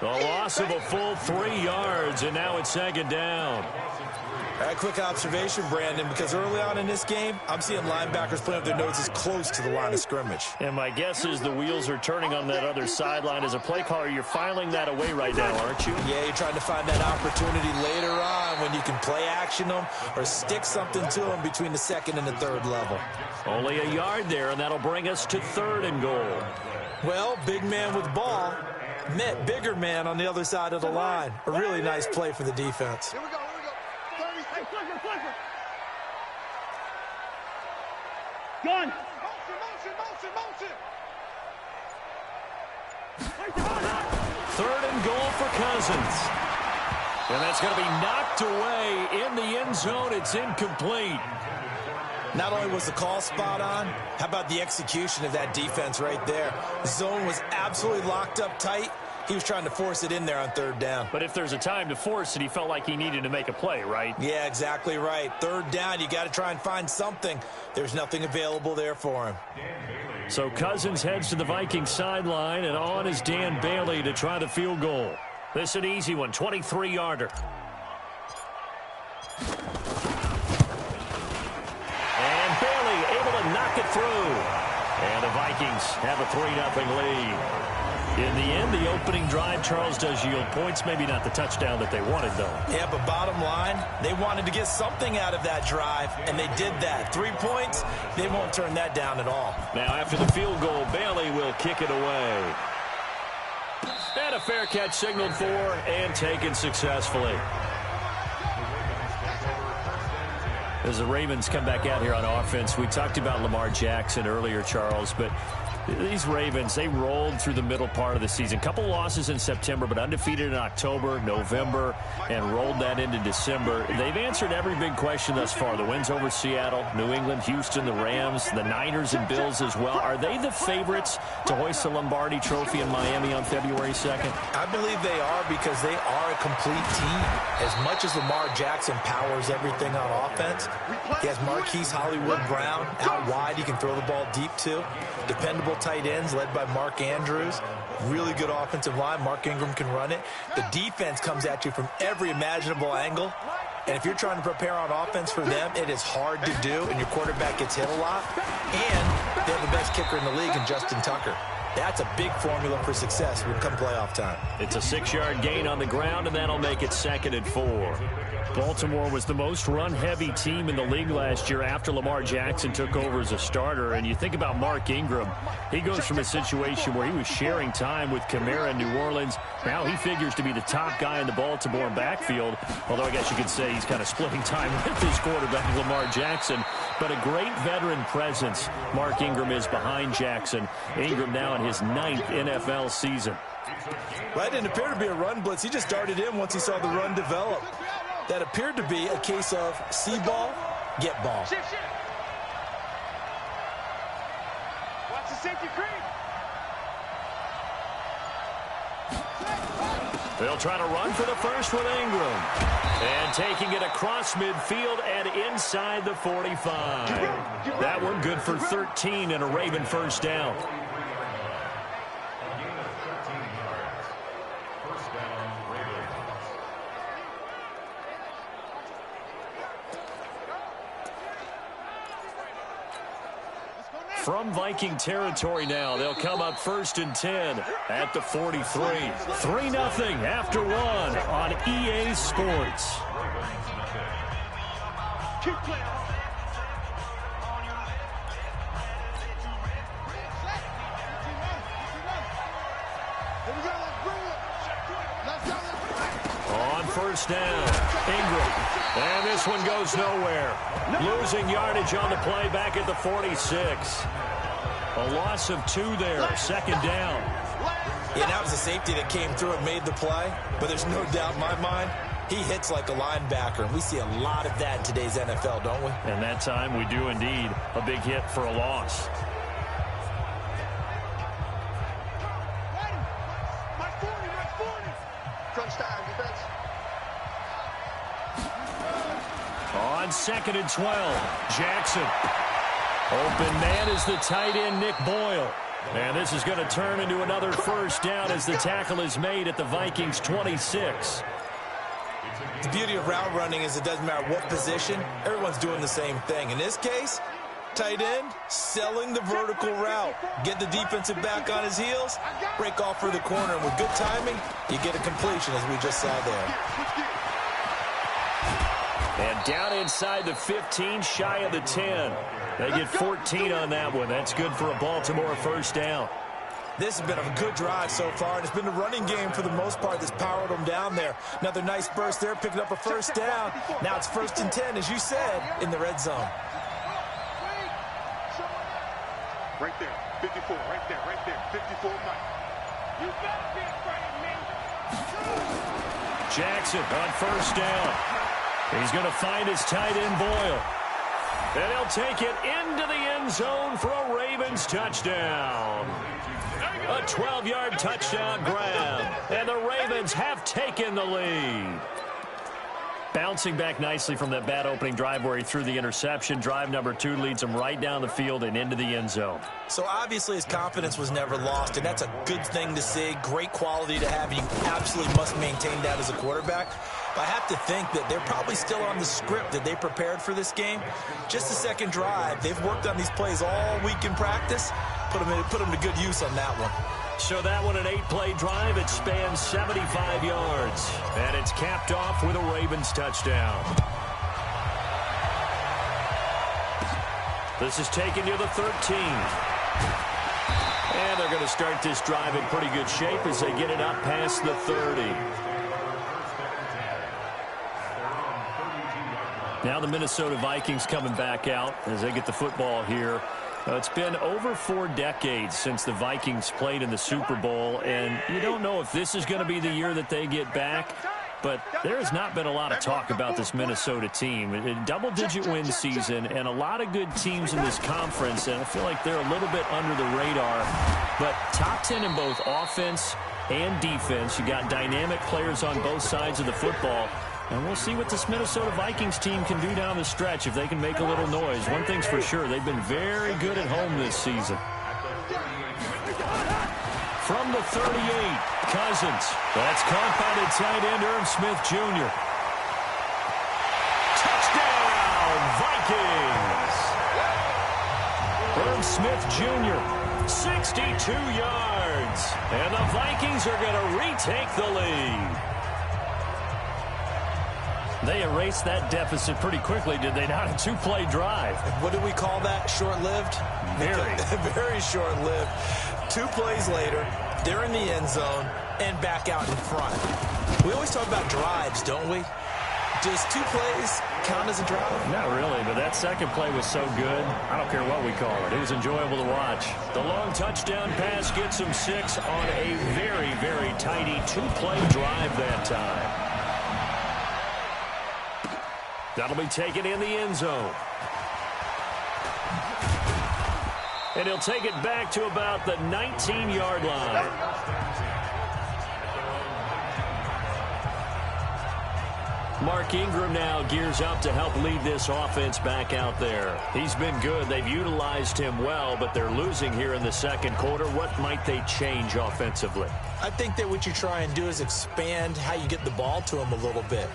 The loss of a full 3 yards, and now it's 2nd down.
All right, quick observation, Brandon, because early on in this game, I'm seeing linebackers playing with their noses close to the line of scrimmage.
And my guess is the wheels are turning on that other sideline. As a play caller, you're filing that away right now, aren't you?
Yeah, you're trying to find that opportunity later on when you can play action them or stick something to them between the 2nd and the 3rd level.
Only a yard there, and that'll bring us to 3rd and goal.
Well, big man with ball met bigger man on the other side of the line. A really nice play for the defense.
Here we go. Gun. Motion.
3rd and goal for Cousins. And that's going to be knocked away in the end zone. It's incomplete.
Not only was the call spot on, how about the execution of that defense right there? The zone was absolutely locked up tight. He was trying to force it in there on 3rd down.
But if there's a time to force it, he felt like he needed to make a play, right?
Yeah, exactly right. 3rd down, you got to try and find something. There's nothing available there for him.
So Cousins heads to the Vikings sideline, and on is Dan Bailey to try the field goal. This is an easy one, 23-yarder. And Bailey able to knock it through. And the Vikings have a 3-0 lead. In the end, the opening drive, Charles, does yield points. Maybe not the touchdown that they wanted, though.
Yeah, but bottom line, they wanted to get something out of that drive, and they did that. 3 points, they won't turn that down at all.
Now, after the field goal, Bailey will kick it away. And a fair catch signaled for and taken successfully. As the Ravens come back out here on offense, we talked about Lamar Jackson earlier, Charles, but these Ravens, they rolled through the middle part of the season. Couple losses in September, but undefeated in October, November, and rolled that into December. They've answered every big question thus far. The wins over Seattle, New England, Houston, the Rams, the Niners and Bills as well. Are they the favorites to hoist the Lombardi Trophy in Miami on February 2nd?
I believe they are because they are a complete team. As much as Lamar Jackson powers everything on offense, he has Marquise Hollywood Brown out wide. He can throw the ball deep too. Dependable tight ends led by Mark Andrews. Really good offensive line. Mark Ingram can run it. The defense comes at you from every imaginable angle. And if you're trying to prepare on offense for them, it is hard to do, and your quarterback gets hit a lot. And they have the best kicker in the league in Justin Tucker. That's a big formula for success when come playoff time.
It's a 6-yard gain on the ground, and that'll make it 2nd and 4. Baltimore was the most run-heavy team in the league last year after Lamar Jackson took over as a starter. And you think about Mark Ingram, he goes from a situation where he was sharing time with Kamara in New Orleans. Now he figures to be the top guy in the Baltimore backfield, although I guess you could say he's kind of splitting time with his quarterback, Lamar Jackson. But a great veteran presence Mark Ingram is behind Jackson. Ingram now in his 9th NFL season.
Well, it didn't appear to be a run blitz. He just darted in once he saw the run develop. That appeared to be a case of see ball, get ball.
Watch the safety creep.
They'll try to run for the first with Ingram. And taking it across midfield and inside the 45. That one good for 13 and a Raven first down. From Viking territory now, they'll come up 1st and 10 at the 43. 3-0 after 1 on EA Sports.
Keep playing.
On first down, Ingram. And this one goes nowhere. Losing yardage on the play back at the 46. A loss of 2 there, 2nd down.
Yeah, that was a safety that came through and made the play. But there's no doubt in my mind, he hits like a linebacker. And we see a lot of that in today's NFL, don't we?
And that time we do indeed. A big hit for a loss. On 2nd and 12, Jackson. Open man is the tight end, Nick Boyle. And this is going to turn into another first down as the tackle is made at the Vikings' 26.
The beauty of route running is it doesn't matter what position, everyone's doing the same thing. In this case, tight end, selling the vertical route. Get the defensive back on his heels, break off for the corner. And with good timing, you get a completion as we just saw there.
And down inside the 15, shy of the 10. They get 14 on that one. That's good for a Baltimore first down.
This has been a good drive so far, and it's been the running game for the most part that's powered them down there. Another nice burst there, picking up a first down. Now it's 1st and 10, as you said, in the red zone.
Right there, 54, right there, 54 Mike. You better be afraid of me.
Jackson on first down. He's going to find his tight end, Boyle. And he'll take it into the end zone for a Ravens touchdown. A 12-yard touchdown grab. And the Ravens have taken the lead. Bouncing back nicely from that bad opening drive where he threw the interception. Drive number 2 leads him right down the field and into the end zone.
So obviously his confidence was never lost, and that's a good thing to see. Great quality to have. You absolutely must maintain that as a quarterback. But I have to think that they're probably still on the script that they prepared for this game. Just the second drive. They've worked on these plays all week in practice. Put them to good use on that one.
So that one, an 8-play drive. It spans 75 yards. And it's capped off with a Ravens touchdown. This is taken near the 13. And they're going to start this drive in pretty good shape as they get it up past the 30. Now the Minnesota Vikings coming back out as they get the football here. It's been over 4 decades since the Vikings played in the Super Bowl, and you don't know if this is going to be the year that they get back, but there has not been a lot of talk about this Minnesota team. A double-digit win season and a lot of good teams in this conference, and I feel like they're a little bit under the radar, but top 10 in both offense and defense. You got dynamic players on both sides of the football. And we'll see what this Minnesota Vikings team can do down the stretch if they can make a little noise. One thing's for sure, they've been very good at home this season. From the 38, Cousins. That's caught by the tight end, Irv Smith Jr. Touchdown, Vikings! Irv Smith Jr., 62 yards. And the Vikings are going to retake the lead. They erased that deficit pretty quickly, did they not? A 2-play drive.
What do we call that? Short-lived?
Very.
Very short-lived. 2 plays later, they're in the end zone and back out in front. We always talk about drives, don't we? Does 2 plays count as a drive?
Not really, but that second play was so good. I don't care what we call it. It was enjoyable to watch. The long touchdown pass gets them 6 on a very, very tidy 2-play drive that time. That'll be taken in the end zone. And he'll take it back to about the 19-yard line. Mark Ingram now gears up to help lead this offense back out there. He's been good. They've utilized him well, but they're losing here in the second quarter. What might they change offensively?
I think that what you try and do is expand how you get the ball to him a little bit.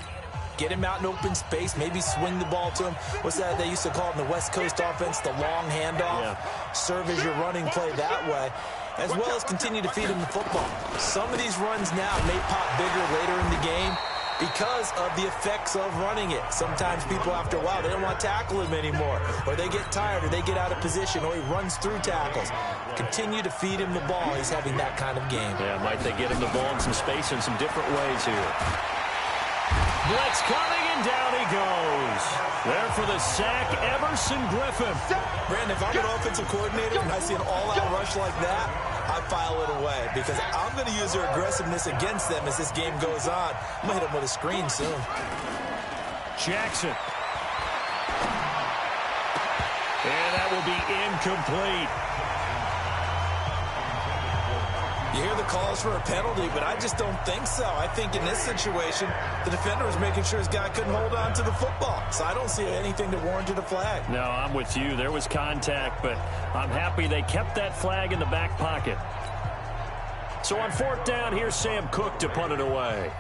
Get him out in open space, maybe swing the ball to him. What's that they used to call it in the West Coast offense, the long handoff? Yeah. Serve as your running play that way, as well as continue to feed him the football. Some of these runs now may pop bigger later in the game because of the effects of running it. Sometimes people, after a while, they don't want to tackle him anymore, or they get tired, or they get out of position, or he runs through tackles. Continue to feed him the ball. He's having that kind of game.
Yeah, might they get him the ball in some space in some different ways here. Blitz coming, and down he goes. There for the sack, Everson Griffin.
Brandon, if I'm an offensive coordinator and I see an all-out rush like that, I file it away because I'm going to use their aggressiveness against them as this game goes on. I'm going to hit them with a screen soon.
Jackson. And that will be incomplete.
You hear the calls for a penalty, but I just don't think so. I think in this situation, the defender was making sure his guy couldn't hold on to the football. So I don't see anything that warranted a flag.
No, I'm with you. There was contact, but I'm happy they kept that flag in the back pocket. So on 4th down, here's Sam Cook to punt it away.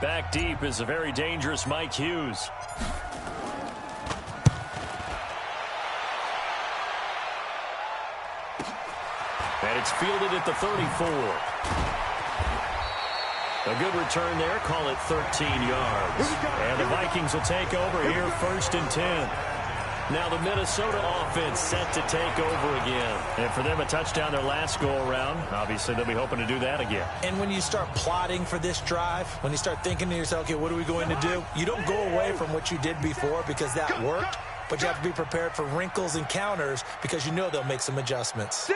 Back deep is a very dangerous Mike Hughes. And it's fielded at the 34. A good return there. Call it 13 yards. And the Vikings will take over here 1st and 10. Now the Minnesota offense set to take over again. And for them, a touchdown their last go-around. Obviously, they'll be hoping to do that again.
And when you start plotting for this drive, when you start thinking to yourself, okay, what are we going to do? You don't go away from what you did before because that worked. But you have to be prepared for wrinkles and counters because you know they'll make some adjustments.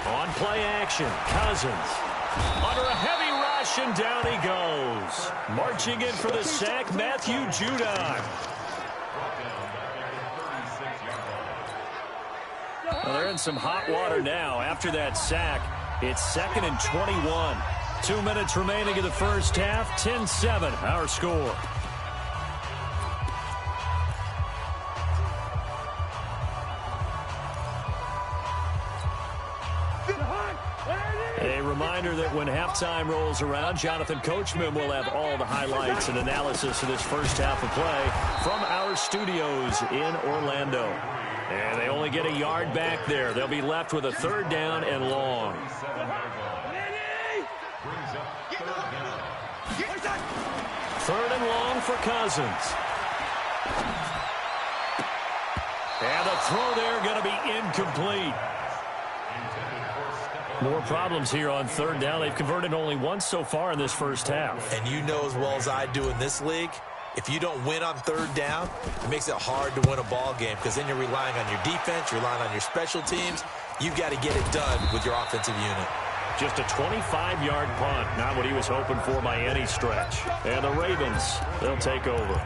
On play action, Cousins. Under a heavy rush, and down he goes. Marching in for the sack, Matthew Judon. Well, they're in some hot water now. After that sack, it's 2nd and 21. 2 minutes remaining in the first half. 10-7, our score. A reminder that when halftime rolls around, Jonathan Coachman will have all the highlights and analysis of this first half of play from our studios in Orlando. And they only get a yard back there. They'll be left with a 3rd down and long. 3rd and long for Cousins. And the throw there going to be incomplete. More problems here on 3rd down. They've converted only once so far in this first half.
And you know as well as I do in this league, if you don't win on 3rd down, it makes it hard to win a ball game because then you're relying on your defense, you're relying on your special teams. You've got to get it done with your offensive unit.
Just a 25-yard punt, not what he was hoping for by any stretch. And the Ravens, they'll take over.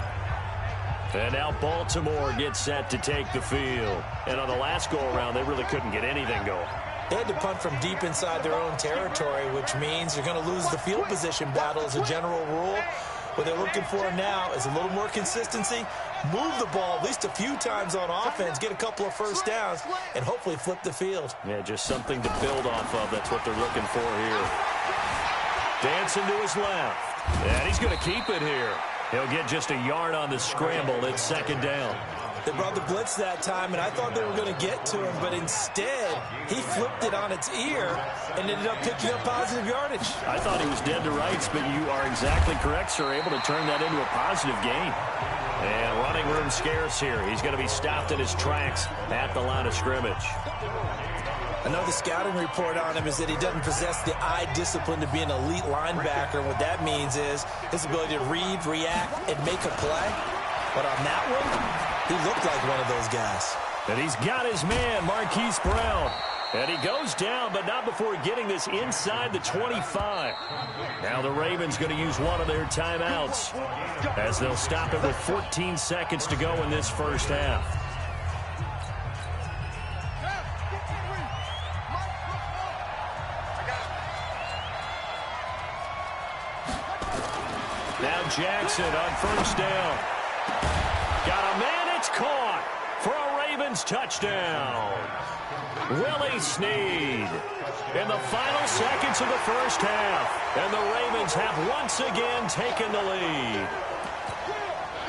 And now Baltimore gets set to take the field. And on the last go-around, they really couldn't get anything going.
They had to punt from deep inside their own territory, which means you're going to lose the field position battle as a general rule. What they're looking for now is a little more consistency, move the ball at least a few times on offense, get a couple of first downs, and hopefully flip the field.
Yeah, just something to build off of. That's what they're looking for here. Dancing to his left. And he's going to keep it here. He'll get just a yard on the scramble. It's 2nd down.
They brought the blitz that time, and I thought they were going to get to him, but instead, he flipped it on its ear and ended up picking up positive yardage.
I thought he was dead to rights, but you are exactly correct, sir. Able to turn that into a positive gain. And running room scarce here. He's going to be stopped in his tracks at the line of scrimmage.
Another scouting report on him is that he doesn't possess the eye discipline to be an elite linebacker. What that means is his ability to read, react, and make a play. But on that one, he looked like one of those guys.
And he's got his man, Marquise Brown. And he goes down, but not before getting this inside the 25. Now the Ravens going to use one of their timeouts as they'll stop it with 14 seconds to go in this first half. Now Jackson on 1st down. Got a man, it's caught for a Ravens touchdown. Willie Snead in the final seconds of the first half. And the Ravens have once again taken the lead.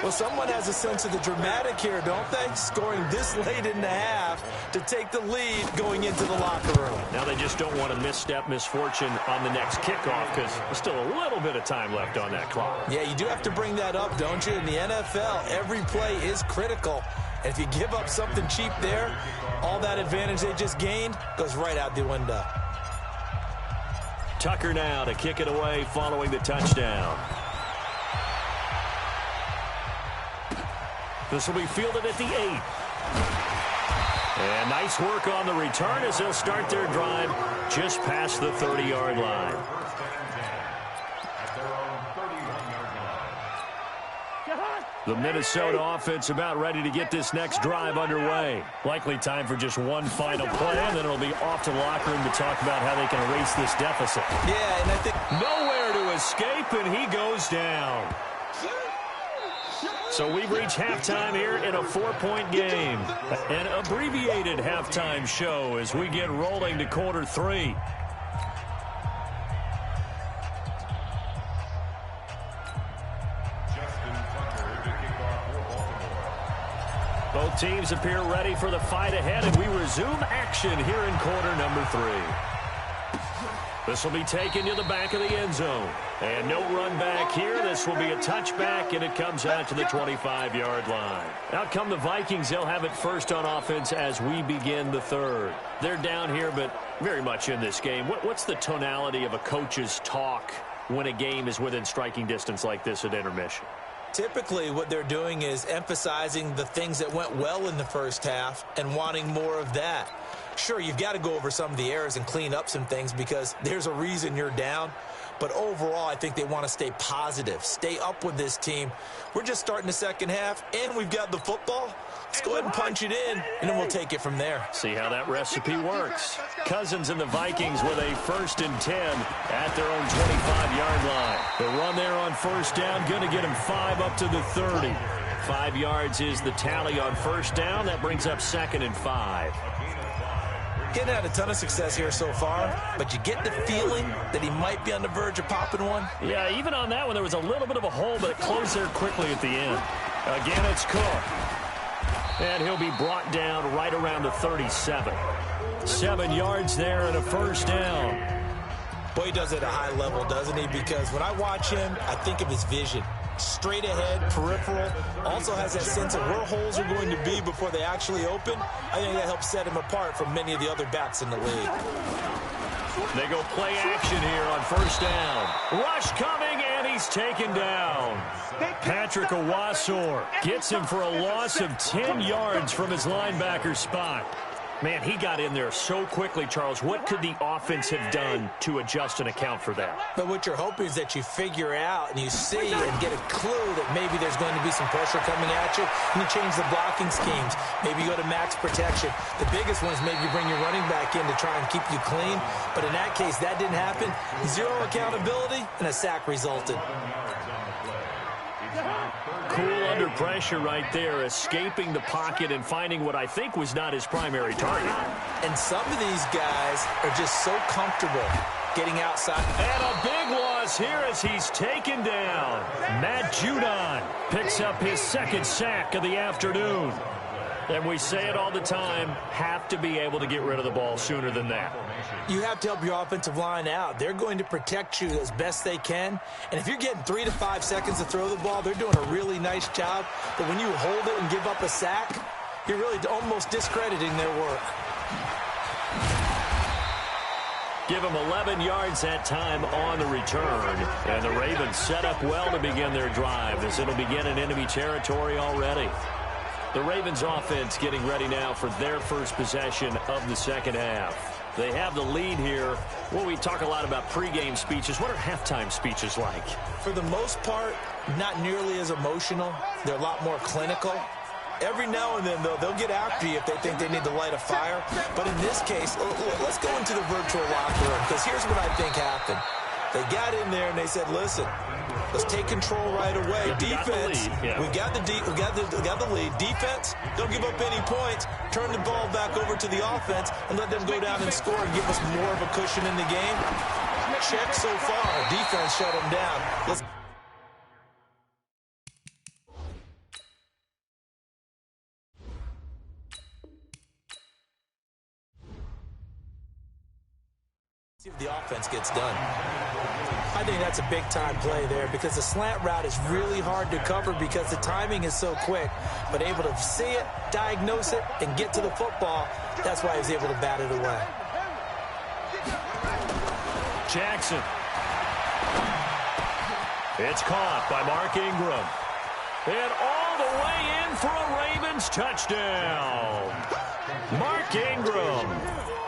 Well, someone has a sense of the dramatic here, don't they? Scoring this late in the half to take the lead going into the locker room.
Now they just don't want to misstep misfortune on the next kickoff because there's still a little bit of time left on that clock.
Yeah, you do have to bring that up, don't you? In the NFL, every play is critical. And if you give up something cheap there, all that advantage they just gained goes right out the window.
Tucker now to kick it away following the touchdown. This will be fielded at the 8. And nice work on the return as they'll start their drive just past the 30-yard line. The Minnesota offense about ready to get this next drive underway. Likely time for just one final play, and then it'll be off to the locker room to talk about how they can erase this deficit.
Yeah, and I think
nowhere to escape, and he goes down. So we've reached halftime here in a 4-point game. An abbreviated halftime show as we get rolling to quarter 3. Both teams appear ready for the fight ahead, and we resume action here in quarter number 3. This will be taken to the back of the end zone. And no run back here. This will be a touchback, and it comes out to the 25-yard line. Out come the Vikings. They'll have it first on offense as we begin the 3rd. They're down here, but very much in this game. What's the tonality of a coach's talk when a game is within striking distance like this at intermission?
typically what they're doing is emphasizing the things that went well in the first half and wanting more of that. Sure, you've got to go over some of the errors and clean up some things because there's a reason you're down. But overall, I think they want to stay positive, stay up with this team. We're just starting the second half, and we've got the football. Let's go ahead and punch it in, and then we'll take it from there.
See how that recipe works. Cousins and the Vikings with a 1st and 10 at their own 25-yard line. The run there on first down, going to get him 5 up to the 30. 5 yards is the tally on first down. That brings up 2nd and 5.
Getting had a ton of success here so far, but you get the feeling that he might be on the verge of popping one.
Yeah, even on that one, there was a little bit of a hole, but it closed there quickly at the end. Again, it's Cook. And he'll be brought down right around the 37. 7 yards there and a first down.
Boy, he does it at a high level, doesn't he? Because when I watch him, I think of his vision. Straight ahead, peripheral, also has that sense of where holes are going to be before they actually open. I think that helps set him apart from many of the other backs in the league.
They go play action here on first down. Rush coming, and he's taken down. Patrick Owasor gets him for a loss of 10 yards from his linebacker spot. Man, he got in there so quickly, Charles. What could the offense have done to adjust and account for that?
But what you're hoping is that you figure out and you see and get a clue that maybe there's going to be some pressure coming at you, and you change the blocking schemes. Maybe you go to max protection. The biggest one is maybe you bring your running back in to try and keep you clean. But in that case, that didn't happen. Zero accountability, and a sack resulted.
Cool under pressure right there, escaping the pocket and finding what I think was not his primary target.
And some of these guys are just so comfortable getting outside.
And a big loss here as he's taken down. Matt Judon picks up his second sack of the afternoon. And we say it all the time, have to be able to get rid of the ball sooner than that.
You have to help your offensive line out. They're going to protect you as best they can. And if you're getting 3 to 5 seconds to throw the ball, they're doing a really nice job. But when you hold it and give up a sack, you're really almost discrediting their work.
Give them 11 yards that time on the return. And the Ravens set up well to begin their drive as it'll begin in enemy territory already. The Ravens offense getting ready now for their first possession of the second half. They have the lead here. Well, we talk a lot about pregame speeches. What are halftime speeches like?
For the most part, not nearly as emotional. They're a lot more clinical. Every now and then, though, they'll get after you if they think they need to light a fire. But in this case, let's go into the virtual locker room, because here's what I think happened. They got in there and they said, listen, let's take control right away. Defense, we got the lead. Defense, don't give up any points. Turn the ball back over to the offense and let them go down and score and give us more of a cushion in the game. Check so far. Defense shut them down. Let's see if the offense gets done. I think that's a big-time play there because the slant route is really hard to cover because the timing is so quick. But able to see it, diagnose it, and get to the football, that's why he was able to bat it away.
Jackson. It's caught by Mark Ingram. And all the way in for a Ravens touchdown. Mark Ingram.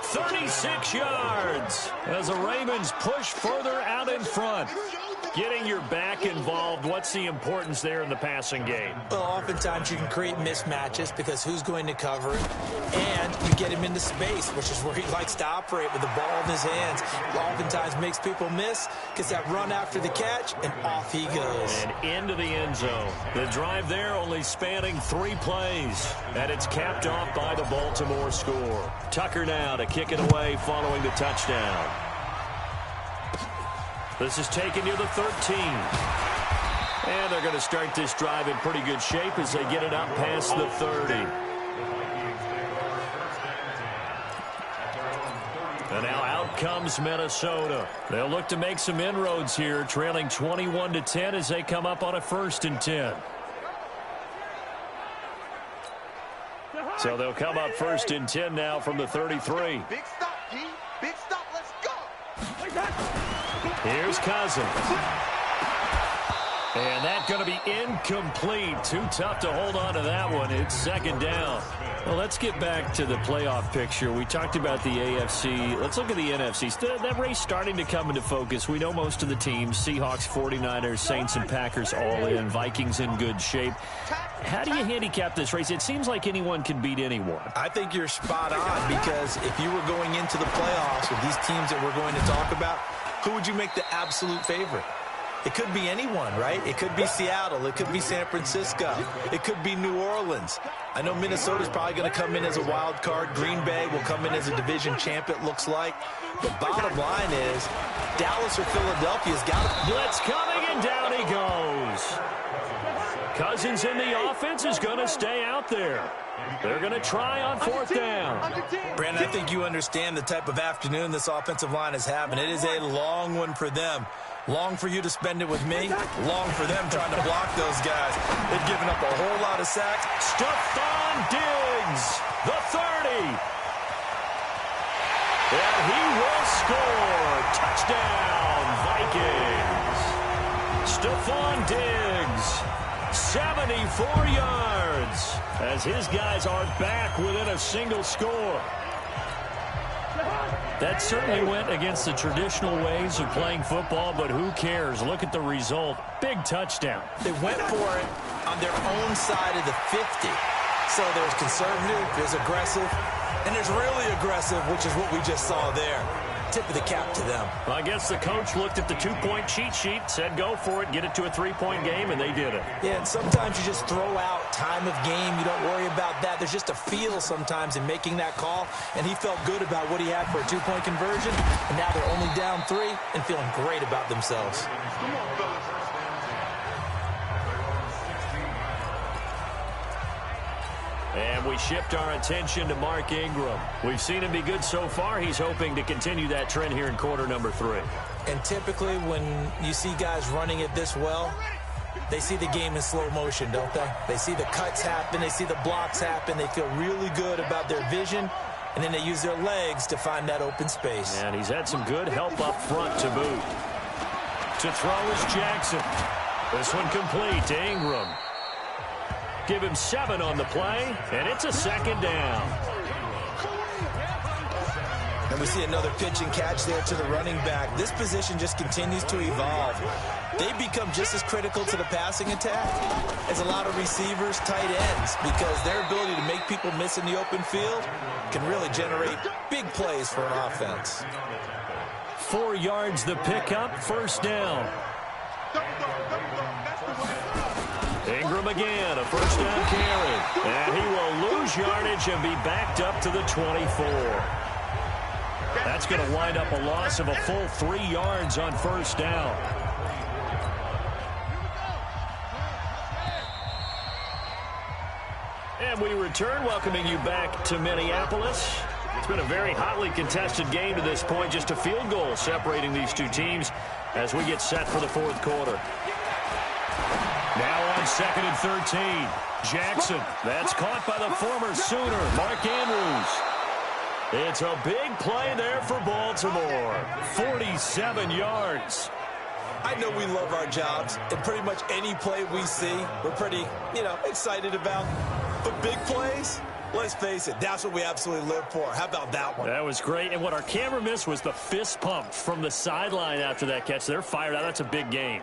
36 yards as the Ravens push further out in front. Getting your back involved, what's the importance there in the passing game?
Well, oftentimes you can create mismatches because who's going to cover it, and you get him into space, which is where he likes to operate with the ball in his hands. Oftentimes makes people miss, gets that run after the catch, and off he goes.
And into the end zone. The drive there only spanning 3 plays, and it's capped off by the Baltimore score. Tucker now to kick it away following the touchdown. This is taken near the 13. And they're going to start this drive in pretty good shape as they get it up past the 30. And now out comes Minnesota. They'll look to make some inroads here, trailing 21-10 as they come up on a 1st and 10. So they'll come up 1st and 10 now from the 33.
Big stop, G. Big stop. Let's go.
Here's Cousins. And that's going to be incomplete. Too tough to hold on to that one. It's 2nd down. Well, let's get back to the playoff picture. We talked about the AFC. Let's look at the NFC. That race starting to come into focus. We know most of the teams. Seahawks, 49ers, Saints, and Packers all in. Vikings in good shape. How do you handicap this race? It seems like anyone can beat anyone.
I think you're spot on because if you were going into the playoffs with these teams that we're going to talk about, who would you make the absolute favorite? It could be anyone, right? It could be Seattle. It could be San Francisco. It could be New Orleans. I know Minnesota's probably going to come in as a wild card. Green Bay will come in as a division champ, it looks like. But bottom line is, Dallas or Philadelphia's got it.
Blitz coming, and down he goes. Cousins in the offense is going to stay out there. They're going to try on 4th down.
Brandon, I think you understand the type of afternoon this offensive line is having. It is a long one for them. Long for you to spend it with me. Long for them trying to block those guys. They've given up a whole lot of sacks.
Stephon Diggs, the 30. And he will score. Touchdown, Vikings. Stephon Diggs, 74 yards, as his guys are back within a single score. That certainly went against the traditional ways of playing football, but who cares? Look at the result. Big touchdown.
They went for it on their own side of the 50. So there's conservative, there's aggressive, and there's really aggressive, which is what we just saw there. Tip of the cap to them.
Well, I guess the coach looked at the 2-point cheat sheet, said go for it, get it to a 3-point game, and they did it.
Yeah, and sometimes you just throw out time of game. You don't worry about that. There's just a feel sometimes in making that call, and he felt good about what he had for a 2-point conversion, and now they're only down 3 and feeling great about themselves.
Come on, fellas.
And we shift our attention to Mark Ingram. We've seen him be good so far. He's hoping to continue that trend here in quarter number 3.
And typically when you see guys running it this well, they see the game in slow motion, don't they? They see the cuts happen. They see the blocks happen. They feel really good about their vision. And then they use their legs to find that open space.
And he's had some good help up front to boot. To throw is Jackson. This one complete to Ingram. Give him 7 on the play, and it's a 2nd down.
And we see another pitch and catch there to the running back. This position just continues to evolve. They become just as critical to the passing attack as a lot of receivers, tight ends, because their ability to make people miss in the open field can really generate big plays for an offense.
4 yards the pickup, 1st down. Ingram again, a 1st down carry. And he will lose yardage and be backed up to the 24. That's going to wind up a loss of a full 3 yards on 1st down. And we return, welcoming you back to Minneapolis. It's been a very hotly contested game to this point. Just a field goal separating these two teams as we get set for the 4th quarter. Now on 2nd and 13. Jackson. That's caught by the former Sooner, Mark Andrews. It's a big play there for Baltimore. 47 yards.
I know we love our jobs, and pretty much any play we see, we're pretty, excited about. But big plays, let's face it, that's what we absolutely live for. How about that one?
That was great. And what our camera missed was the fist pump from the sideline after that catch. They're fired out. That's a big game.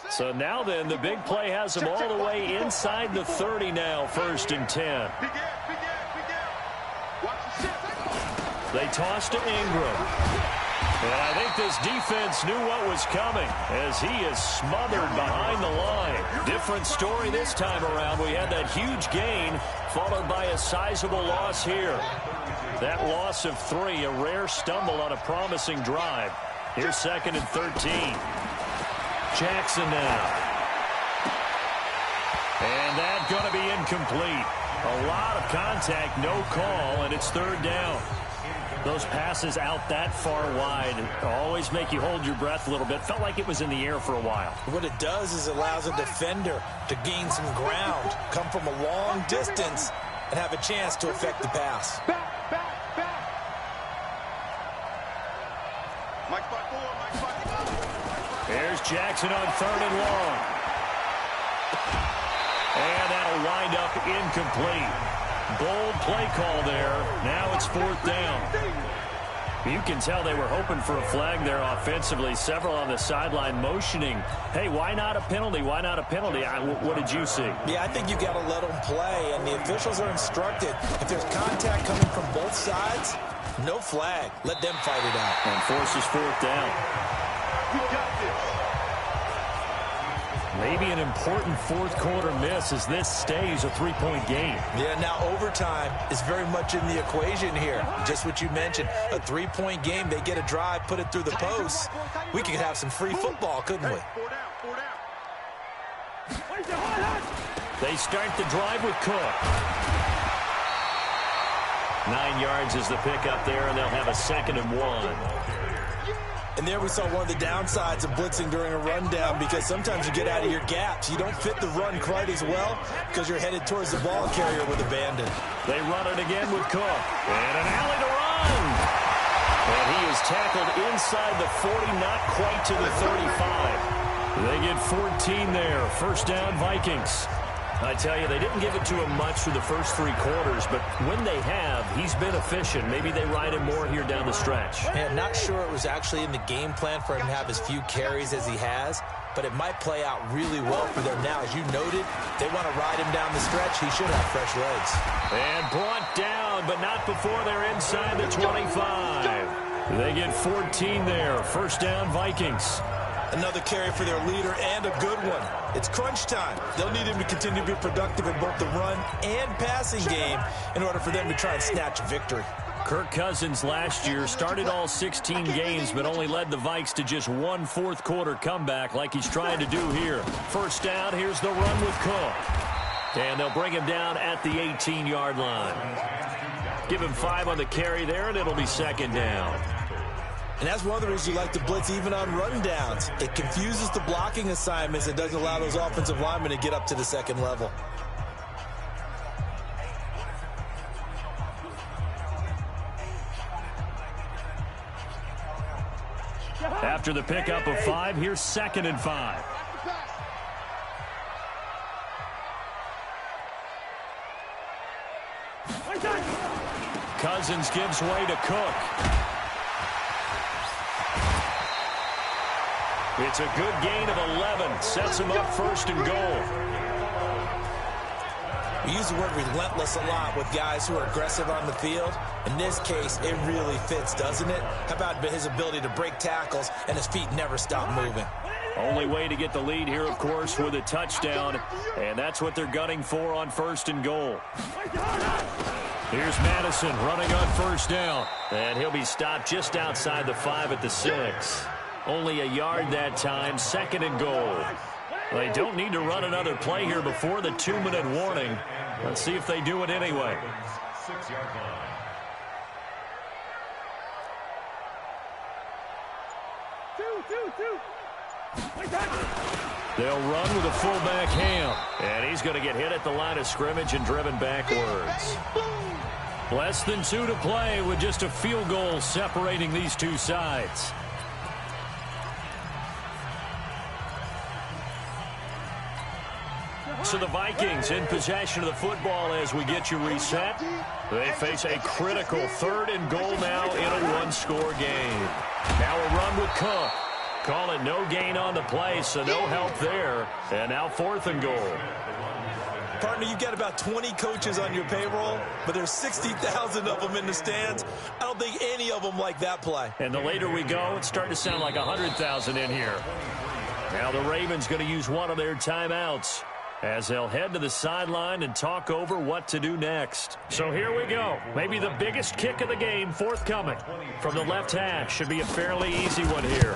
So now then, the big play has them all the way inside the 30 now, 1st and 10. They toss to Ingram. And I think this defense knew what was coming as he is smothered behind the line. Different story this time around. We had that huge gain followed by a sizable loss here. That loss of 3, a rare stumble on a promising drive. Here's 2nd and 13. Jackson now. And that's going to be incomplete. A lot of contact, no call, and it's 3rd down. Those passes out that far wide always make you hold your breath a little bit. Felt like it was in the air for a while.
What it does is it allows a defender to gain some ground, come from a long distance, and have a chance to affect the pass.
There's Jackson on 3rd and long. And that'll wind up incomplete. Bold play call there. Now it's 4th down. You can tell they were hoping for a flag there offensively. Several on the sideline motioning. Hey, why not a penalty? Why not a penalty? What did you see?
Yeah, I think you got to let them play, and the officials are instructed. If there's contact coming from both sides, no flag. Let them fight it out.
And forces 4th down.
We got this.
Maybe an important 4th quarter miss as this stays a 3-point game.
Yeah, now overtime is very much in the equation here. Just what you mentioned, a 3-point game. They get a drive, put it through the post. We could have some free football, couldn't we?
4 down.
They start the drive with Cook. 9 yards is the pickup there, and they'll have a 2nd and 1.
And there we saw one of the downsides of blitzing during a rundown, because sometimes you get out of your gaps. You don't fit the run quite as well because you're headed towards the ball carrier with abandon.
They run it again with Cook. And an alley to run. And he is tackled inside the 40, not quite to the 35. They get 14 there. First down, Vikings. I tell you, they didn't give it to him much through the first 3 quarters, but when they have, he's been efficient. Maybe they ride him more here down the stretch.
I'm not sure it was actually in the game plan for him to have as few carries as he has, but it might play out really well for them now. As you noted, they want to ride him down the stretch. He should have fresh legs.
And brought down, but not before they're inside the 25. They get 14 there. First down, Vikings.
Another carry for their leader, and a good one. It's crunch time. They'll need him to continue to be productive in both the run and passing game in order for them to try and snatch a victory.
Kirk Cousins last year started all 16 games, but only led the Vikes to just 1 fourth-quarter comeback like he's trying to do here. First down, here's the run with Cook. And they'll bring him down at the 18-yard line. Give him 5 on the carry there, and it'll be 2nd down.
And that's one of the reasons you like to blitz even on rundowns. It confuses the blocking assignments. It doesn't allow those offensive linemen to get up to the 2nd level.
After the pickup of 5, here's 2nd and 5. Cousins gives way to Cook. It's a good gain of 11. Sets him up 1st and goal.
We use the word relentless a lot with guys who are aggressive on the field. In this case, it really fits, doesn't it? How about his ability to break tackles and his feet never stop moving?
Only way to get the lead here, of course, with a touchdown. And that's what they're gunning for on 1st and goal. Here's Madison running on 1st down. And he'll be stopped just outside the 5 at the 6. Only a yard that time, 2nd and goal. They don't need to run another play here before the 2-minute warning. Let's see if they do it anyway. They'll run with a fullback Ham. And he's going to get hit at the line of scrimmage and driven backwards. Less than 2 to play with just a field goal separating these two sides. So the Vikings in possession of the football as we get you reset. They face a critical 3rd and goal now in a 1-score game. Now a run with Cook. Call it no gain on the play, so no help there. And now 4th and goal.
Partner, you've got about 20 coaches on your payroll, but there's 60,000 of them in the stands. I don't think any of them like that play.
And the later we go, it's starting to sound like 100,000 in here. Now the Ravens going to use one of their timeouts as they'll head to the sideline and talk over what to do next. So here we go. Maybe the biggest kick of the game forthcoming. From the left hash, should be a fairly easy one here.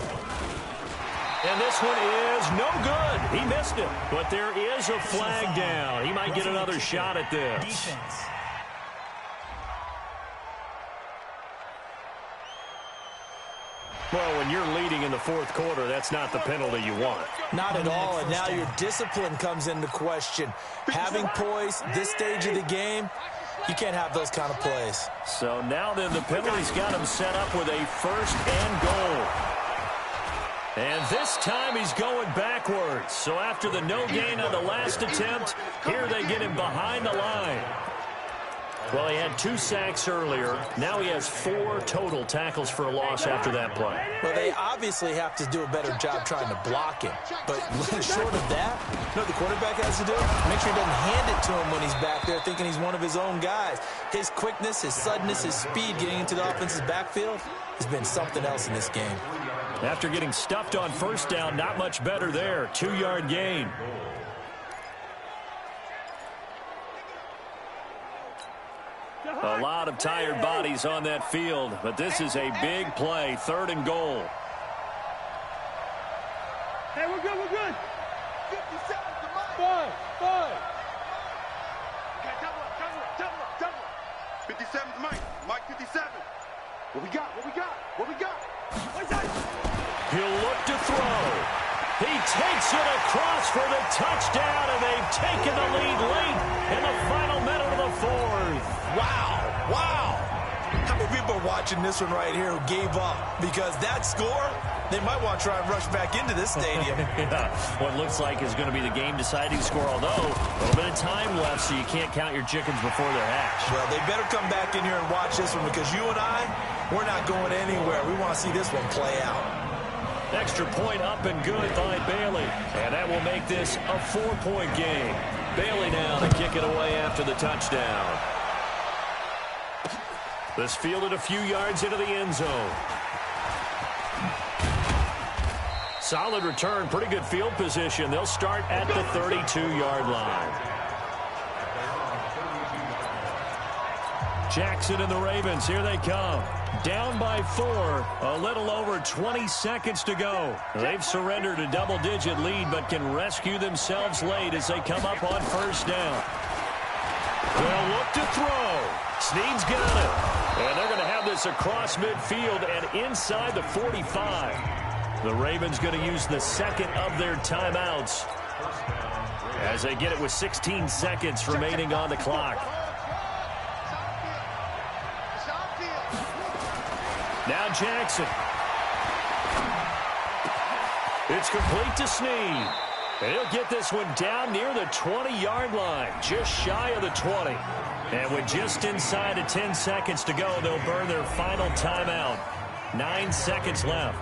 And this one is no good. He missed it. But there is a flag down. He might get another shot at this.
Defense.
Well, when you're leading in the 4th quarter, that's not the penalty you want.
Not at all, and now your discipline comes into question. Having poise this stage of the game, you can't have those kind of plays.
So now then the penalty's got him set up with a 1st and goal. And this time he's going backwards. So after the no gain on the last attempt, here they get him behind the line. Well, he had 2 sacks earlier. Now he has 4 total tackles for a loss after that play.
Well, they obviously have to do a better job trying to block him. But short of that, you know what the quarterback has to do? Make sure he doesn't hand it to him when he's back there thinking he's one of his own guys. His quickness, his suddenness, his speed getting into the offense's backfield has been something else in this game.
After getting stuffed on 1st down, not much better there. 2-yard gain. A lot of tired bodies on that field, but this is a big play, 3rd and goal.
Hey, we're good, we're good. 50 seconds to 57's Mike. Mike 57. What we got? What we got? What we got?
He'll look to throw. He takes it across for the touchdown, and they've taken the lead late in the final minute of the fourth.
Wow. Wow. How many people are watching this one right here who gave up? Because that score, they might want to try and rush back into this stadium.
Yeah, what looks like is going to be the game-deciding score, although a little bit of time left, so you can't count your chickens before they're hatched.
Well, they better come back in here and watch this one, because you and I, we're not going anywhere. We want to see this one play out.
Extra point up and good by Bailey. And that will make this a 4-point game. Bailey now to kick it away after the touchdown. This fielded a few yards into the end zone. Solid return, pretty good field position. They'll start at the 32-yard line. Jackson and the Ravens, here they come. Down by 4, a little over 20 seconds to go. They've surrendered a double-digit lead, but can rescue themselves late as they come up on first down. They'll look to throw. Snead's got it. And they're going to have this across midfield and inside the 45. The Ravens going to use the second of their timeouts as they get it with 16 seconds remaining on the clock. Now Jackson. It's complete to Snead. And he'll get this one down near the 20-yard line, just shy of the 20. And with just inside of 10 seconds to go, they'll burn their final timeout. 9 seconds left.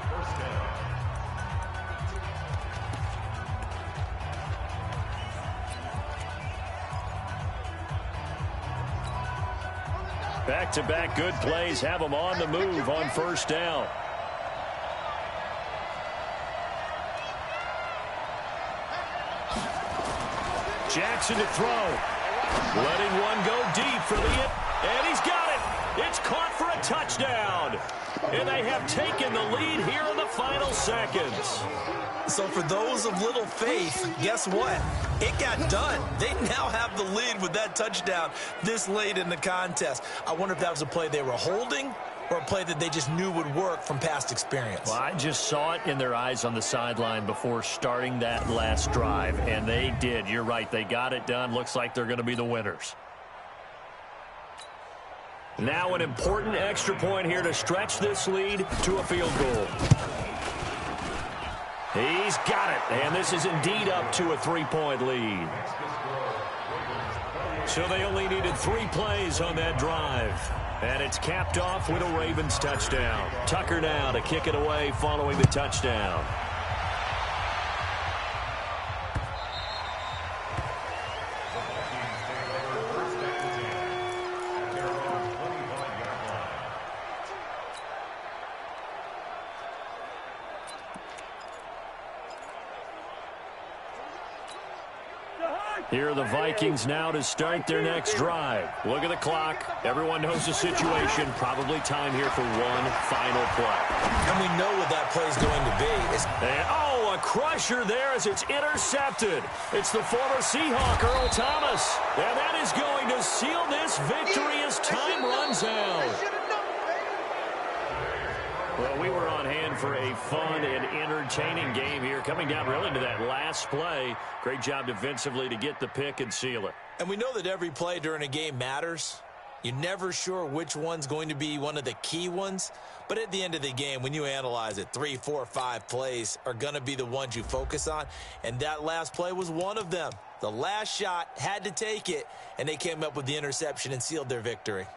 Back-to-back good plays have them on the move on first down. Jackson to throw. Letting one go deep for the hit. And he's got it. It's caught for a touchdown. And they have taken the lead here in the final seconds.
So for those of little faith, guess what? It got done. They now have the lead with that touchdown this late in the contest. I wonder if that was a play they were holding or a play that they just knew would work from past experience.
Well, I just saw it in their eyes on the sideline before starting that last drive, and they did. You're right. They got it done. Looks like they're going to be the winners. Now an important extra point here to stretch this lead to a field goal. He's got it, and this is indeed up to a 3-point lead. So they only needed 3 plays on that drive. And it's capped off with a Ravens touchdown. Tucker now to kick it away following the touchdown. Here are the Vikings now to start their next drive. Look at the clock. Everyone knows the situation. Probably time here for one final play.
And we know what that play is going to be.
A crusher there as it's intercepted. It's the former Seahawk, Earl Thomas. And that is going to seal this victory as time runs out. Well, we were on hand for a fun and entertaining game here, coming down really to that last play. Great job defensively to get the pick and seal it.
And we know that every play during a game matters. You're never sure which one's going to be one of the key ones. But at the end of the game, when you analyze it, 3, 4, 5 plays are going to be the ones you focus on. And that last play was one of them. The last shot had to take it, and they came up with the interception and sealed their victory.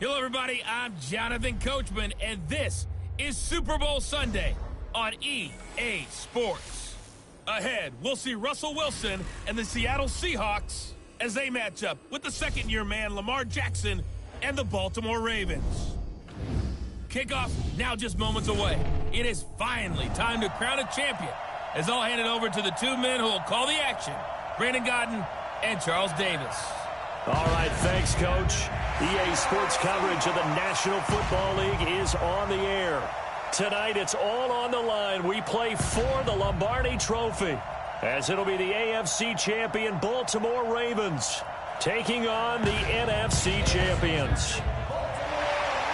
Hello, everybody. I'm Jonathan Coachman, and this is Super Bowl Sunday on EA Sports. Ahead, we'll see Russell Wilson and the Seattle Seahawks as they match up with the second-year man Lamar Jackson and the Baltimore Ravens. Kickoff now just moments away. It is finally time to crown a champion, as I'll hand it over to the two men who will call the action, Brandon Godden and Charles Davis.
All right, thanks, Coach. EA Sports coverage of the National Football League is on the air. Tonight, it's all on the line. We play for the Lombardi Trophy, as it'll be the AFC champion Baltimore Ravens taking on the NFC champions.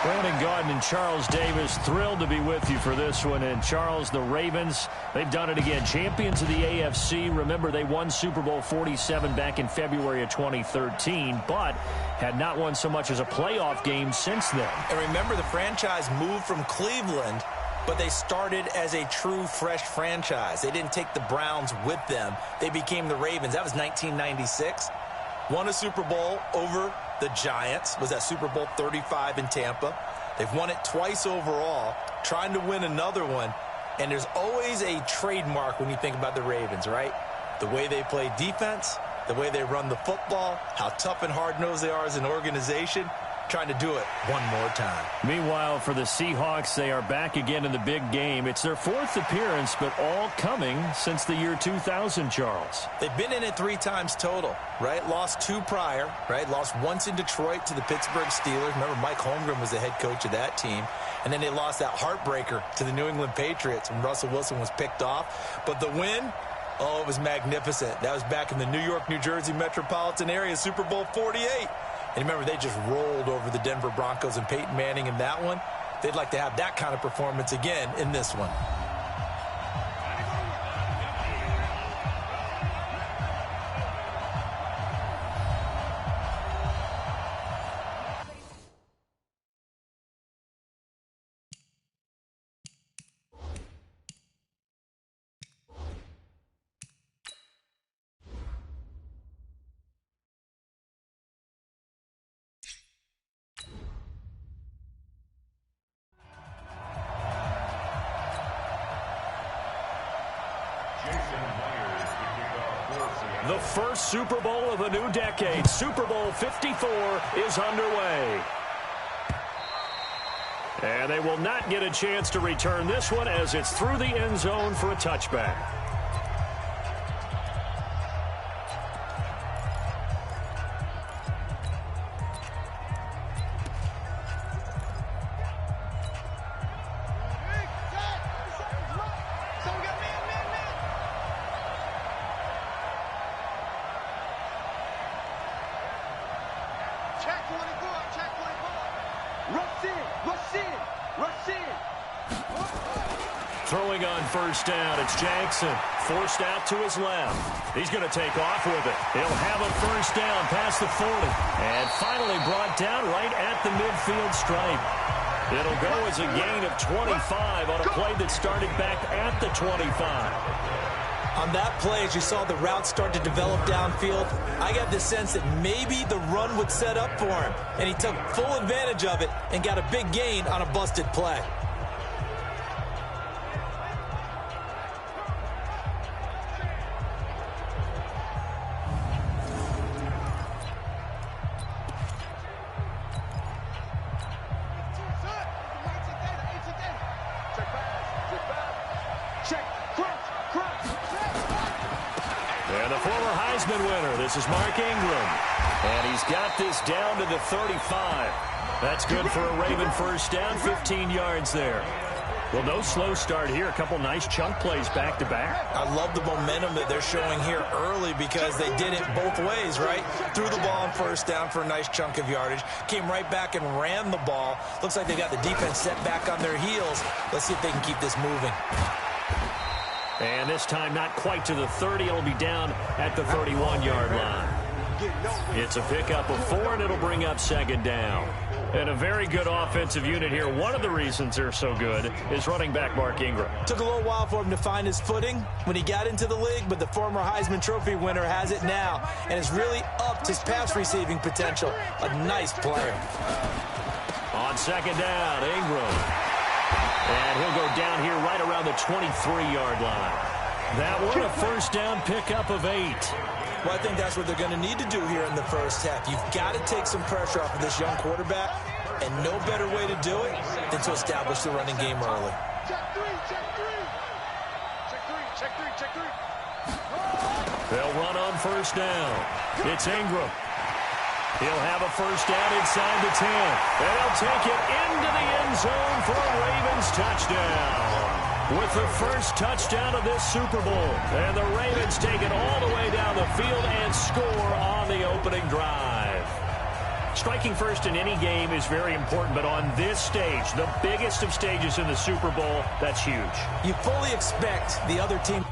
Brandon Godden and Charles Davis, thrilled to be with you for this one. And Charles, the Ravens, they've done it again. Champions of the AFC. Remember, they won Super Bowl 47 back in February of 2013, but had not won so much as a playoff game since then.
And remember, the franchise moved from Cleveland, but they started as a true fresh franchise. They didn't take the Browns with them. They became the Ravens. That was 1996. Won a Super Bowl over the Giants. Was that Super Bowl 35 in Tampa. They've won it twice overall, trying to win another one. And there's always a trademark when you think about the Ravens, right? The way they play defense, the way they run the football, how tough and hard-nosed they are as an organization, trying to do it one more time.
Meanwhile, for the Seahawks, they are back again in the big game. It's their fourth appearance, but all coming since the year 2000, Charles.
They've been in it 3 times total, right? Lost 2 prior, right? Lost once in Detroit to the Pittsburgh Steelers. Remember, Mike Holmgren was the head coach of that team. And then they lost that heartbreaker to the New England Patriots when Russell Wilson was picked off. But the win, oh, it was magnificent. That was back in the New York, New Jersey metropolitan area, Super Bowl 48. And remember, they just rolled over the Denver Broncos and Peyton Manning in that one. They'd like to have that kind of performance again in this one.
The first Super Bowl of the new decade, Super Bowl 54, is underway. And they will not get a chance to return this one as it's through the end zone for a touchback. Throwing on first down, it's Jackson. Forced out to his left. He's going to take off with it. He'll have a first down past the 40. And finally brought down right at the midfield stripe. It'll go as a gain of 25 on a play that started back at the 25.
On that play, as you saw the route start to develop downfield, I got the sense that maybe the run would set up for him. And he took full advantage of it and got a big gain on a busted play.
And the former Heisman winner, this is Mark Ingram. And he's got this down to the 35. That's good for a Raven first down, 15 yards there. Well, no slow start here. A couple nice chunk plays back-to-back.
I love the momentum that they're showing here early because they did it both ways, right? Threw the ball on first down for a nice chunk of yardage. Came right back and ran the ball. Looks like they got the defense set back on their heels. Let's see if they can keep this moving.
And this time not quite to the 30. It'll be down at the 31-yard line. It's a pickup of 4, and it'll bring up second down. And a very good offensive unit here. One of the reasons they're so good is running back Mark Ingram.
Took a little while for him to find his footing when he got into the league, but the former Heisman Trophy winner has it now and has really upped his pass receiving potential. A nice player.
On second down, Ingram. And he'll go down here right around the 23-yard line. That one a first down pickup of 8.
Well, I think that's what they're going to need to do here in the first half. You've got to take some pressure off of this young quarterback, and no better way to do it than to establish the running game early.
Check three, check three. Check three, check three, check three.
They'll run on first down. It's Ingram. He'll have a first down inside the 10. And he'll take it into the end zone for a Ravens touchdown. With the first touchdown of this Super Bowl. And the Ravens take it all the way down the field and score on the opening drive. Striking first in any game is very important, but on this stage, the biggest of stages in the Super Bowl, that's huge.
You fully expect the other team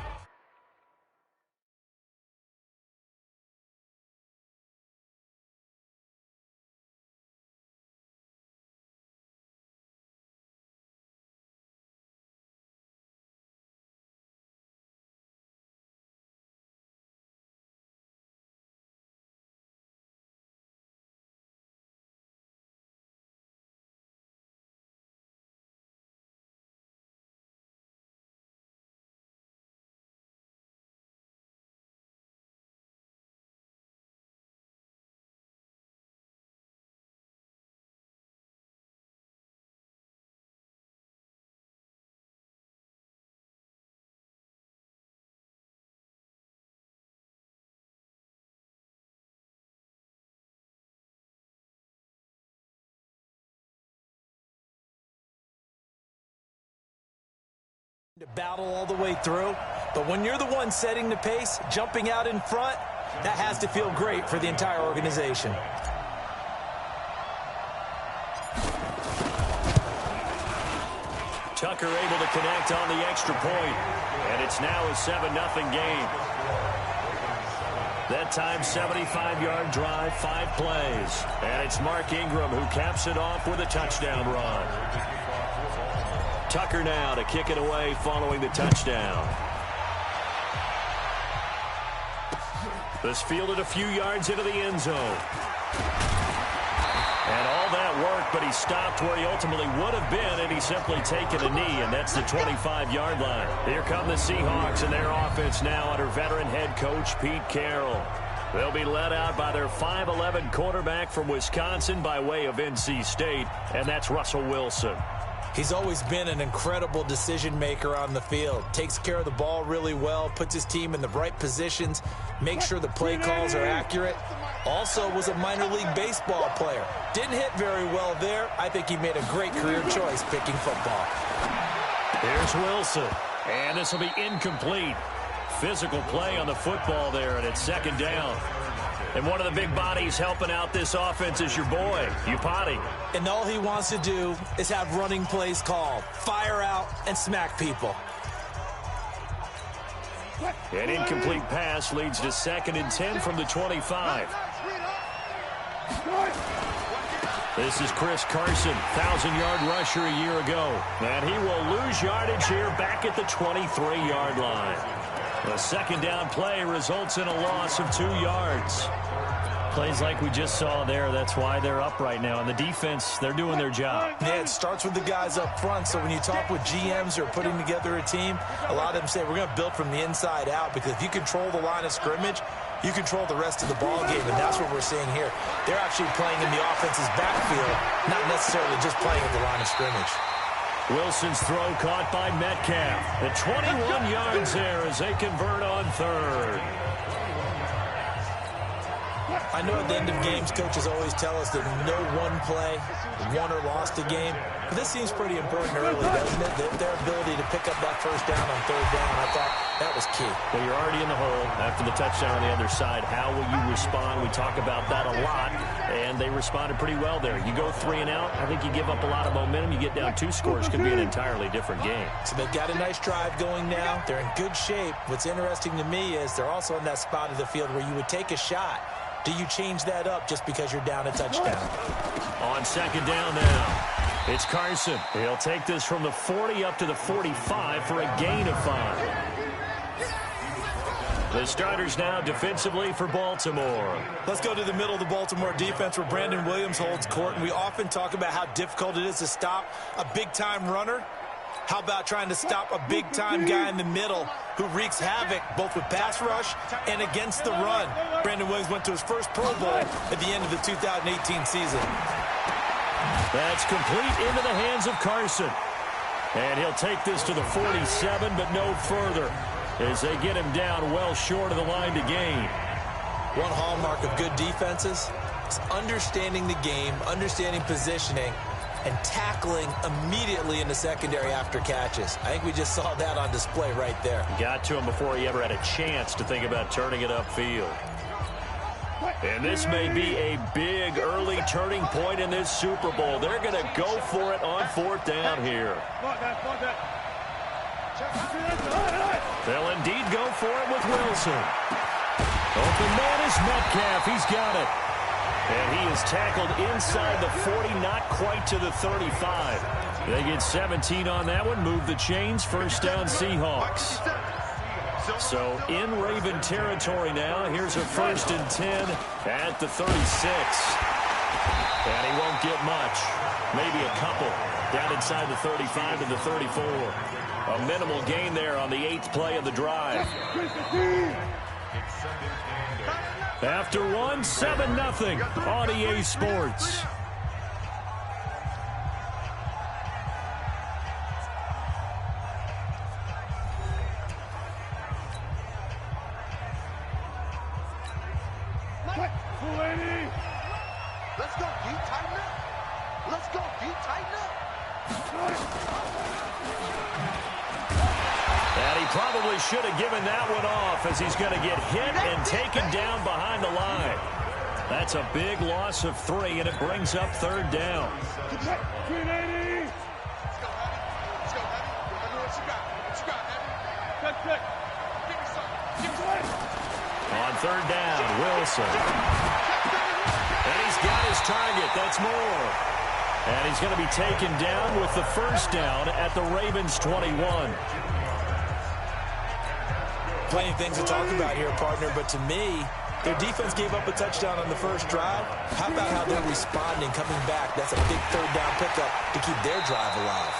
to battle all the way through, but when you're the one setting the pace, jumping out in front, that has to feel great for the entire organization.
Tucker able to connect on the extra point, and it's now a 7-0 game. That time, 75-yard drive, 5 plays, and it's Mark Ingram who caps it off with a touchdown run. Tucker now to kick it away following the touchdown. This fielded a few yards into the end zone. And all that work, but he stopped where he ultimately would have been, and he's simply taken a knee, and that's the 25-yard line. Here come the Seahawks and their offense now under veteran head coach Pete Carroll. They'll be led out by their 5'11" quarterback from Wisconsin by way of NC State, and that's Russell Wilson.
He's always been an incredible decision maker on the field. Takes care of the ball really well, puts his team in the right positions, makes sure the play calls are accurate. Also was a minor league baseball player. Didn't hit very well there. I think he made a great career choice picking football.
Here's Wilson, and this will be incomplete. Physical play on the football there, and it's second down. And one of the big bodies helping out this offense is your boy, Upati.
And all he wants to do is have running plays called. Fire out and smack people.
An incomplete pass leads to 2nd and 10 from the 25. This is Chris Carson, 1,000-yard rusher a year ago. And he will lose yardage here back at the 23-yard line. A second down play results in a loss of 2 yards. Plays like we just saw there, that's why they're up right now. And the defense, they're doing their job.
Yeah, it starts with the guys up front. So when you talk with GMs who are putting together a team, a lot of them say we're going to build from the inside out, because if you control the line of scrimmage, you control the rest of the ball game, and that's what we're seeing here. They're actually playing in the offense's backfield, not necessarily just playing at the line of scrimmage.
Wilson's throw caught by Metcalf. At 21 yards there as they convert on 3rd.
I know at the end of games, coaches always tell us that no one play won or lost a game. But this seems pretty important early, doesn't it? Their ability to pick up that first down on 3rd down, I thought that was key.
Well, you're already in the hole after the touchdown on the other side. How will you respond? We talk about that a lot, and they responded pretty well there. You go 3 and out, I think you give up a lot of momentum. You get down 2 scores, could be an entirely different game.
So they've got a nice drive going now. They're in good shape. What's interesting to me is they're also in that spot of the field where you would take a shot. Do you change that up just because you're down a touchdown?
On second down now, it's Carson. He'll take this from the 40 up to the 45 for a gain of 5. The starters now defensively for Baltimore.
Let's go to the middle of the Baltimore defense where Brandon Williams holds court. And we often talk about how difficult it is to stop a big-time runner. How about trying to stop a big-time guy in the middle who wreaks havoc both with pass rush and against the run? Brandon Williams went to his first Pro Bowl at the end of the 2018 season.
That's complete into the hands of Carson. And he'll take this to the 47, but no further, as they get him down well short of the line to gain.
One hallmark of good defenses is understanding the game, understanding positioning, and tackling immediately in the secondary after catches. I think we just saw that on display right there.
Got to him before he ever had a chance to think about turning it upfield. And this may be a big early turning point in this Super Bowl. They're going to go for it on 4th down here. They'll indeed go for it with Wilson. Open man is Metcalf. He's got it. And he is tackled inside the 40, not quite to the 35. They get 17 on that one. Move the chains. 1st down Seahawks. So in Raven territory now. Here's a 1st and 10 at the 36. And he won't get much. Maybe a couple down inside the 35 to the 34. A minimal gain there on the 8th play of the drive. After one, 7-0 on EA Sports.
Let's go, D, tighten up. Let's go, D, tighten up.
And he probably should have given that one off, as he's going to get hit and taken down behind the line. That's a big loss of 3, and it brings up 3rd down.
Let's go, Heavy. Let's go, Heavy. I know what you got. What you got, Heavy? Good. Give me something. Give me something.
On 3rd down, Wilson. And he's got his target. That's more. And he's going to be taken down with the 1st down at the Ravens 21.
Plenty of things to talk about here, partner, but to me, their defense gave up a touchdown on the first drive. How about how they're responding, coming back? That's a big 3rd down pickup to keep their drive alive.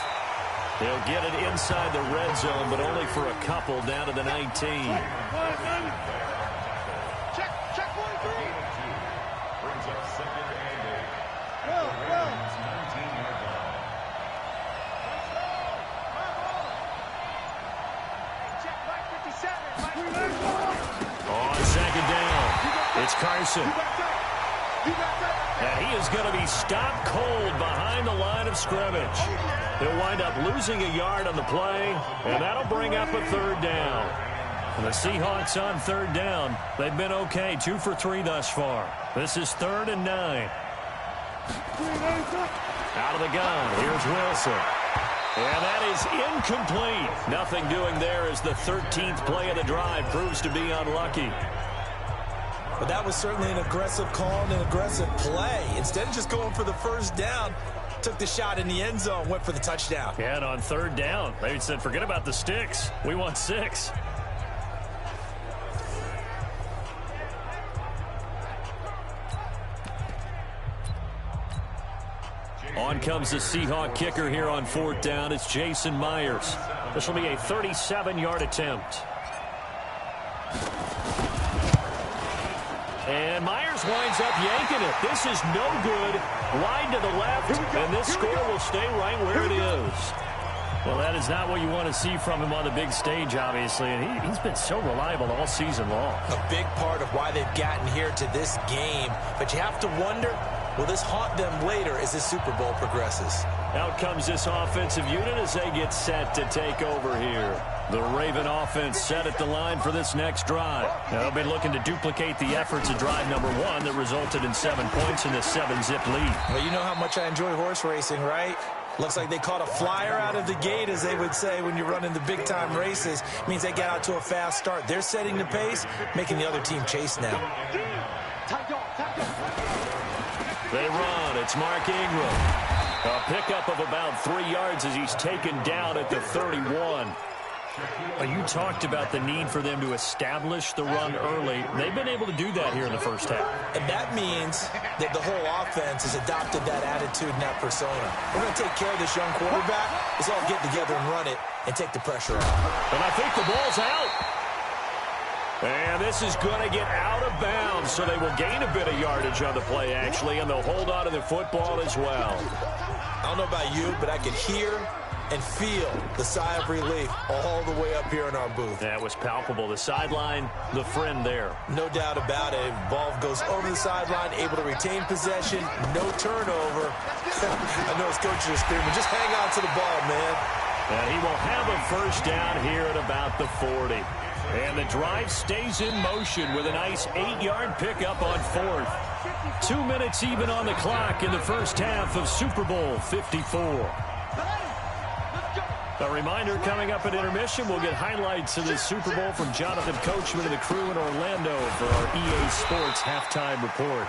They'll get it inside the red zone, but only for a couple down to the 19.
Check 1-3.
Brings up 2nd and 8.
Go.
19-yard line.
Check Mike 57.
On 2nd down, it's Carson. And he is going to be stopped cold behind the line of scrimmage. He'll wind up losing a yard on the play, and that'll bring up a 3rd down. And the Seahawks on 3rd down. They've been okay, 2 for 3 thus far. This is 3rd and 9. Out of the gun, here's Wilson. And that is incomplete. Nothing doing there as the 13th play of the drive proves to be unlucky.
But that was certainly an aggressive call and an aggressive play. Instead of just going for the 1st down, took the shot in the end zone, went for the touchdown.
Yeah, and on 3rd down, they said, forget about the sticks. We want 6. On comes the Seahawk kicker here on 4th down. It's Jason Myers. This will be a 37-yard attempt. And Myers winds up yanking it. This is no good. Wide to the left, and this score will stay right where it is. Well, that is not what you want to see from him on the big stage, obviously, and he's been so reliable all season long.
A big part of why they've gotten here to this game. But you have to wonder, will this haunt them later as this Super Bowl progresses?
Out comes this offensive unit as they get set to take over here. The Raven offense set at the line for this next drive. Now, they'll be looking to duplicate the efforts of drive number 1 that resulted in 7 points in the 7-zip lead.
Well, you know how much I enjoy horse racing, right? Looks like they caught a flyer out of the gate, as they would say when you're running the big-time races. It means they got out to a fast start. They're setting the pace, making the other team chase now.
They run. It's Mark Ingram. A pickup of about 3 yards as he's taken down at the 31. Well, you talked about the need for them to establish the run early. They've been able to do that here in the first half.
And that means that the whole offense has adopted that attitude and that persona. We're going to take care of this young quarterback. Let's all get together and run it and take the pressure off.
And I think the ball's out. And this is going to get out of bounds, so they will gain a bit of yardage on the play, actually, and they'll hold on to the football as well.
I don't know about you, but I could hear and feel the sigh of relief all the way up here in our booth.
That was palpable. The sideline, the friend there.
No doubt about it. Ball goes over the sideline, able to retain possession, no turnover. I know his coaches are screaming, just hang on to the ball, man.
And he will have a first down here at about the 40. And the drive stays in motion with a nice 8-yard pickup on fourth. 2 minutes even on the clock in the first half of Super Bowl 54. A reminder, coming up at intermission, we'll get highlights of this Super Bowl from Jonathan Coachman and the crew in Orlando for our EA Sports halftime report.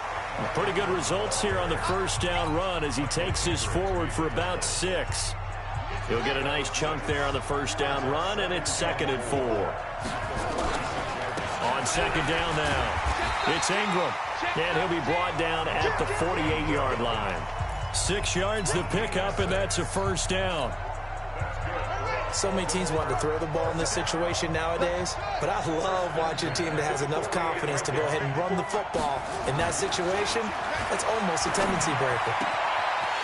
Pretty good results here on the first down run as he takes this forward for about 6. He'll get a nice chunk there on the first down run, and it's 2nd and 4. On 2nd down now, it's Ingram, and he'll be brought down at the 48-yard line. 6 yards the pickup, and that's a first down.
So many teams want to throw the ball in this situation nowadays, but I love watching a team that has enough confidence to go ahead and run the football. In that situation, that's almost a tendency breaker.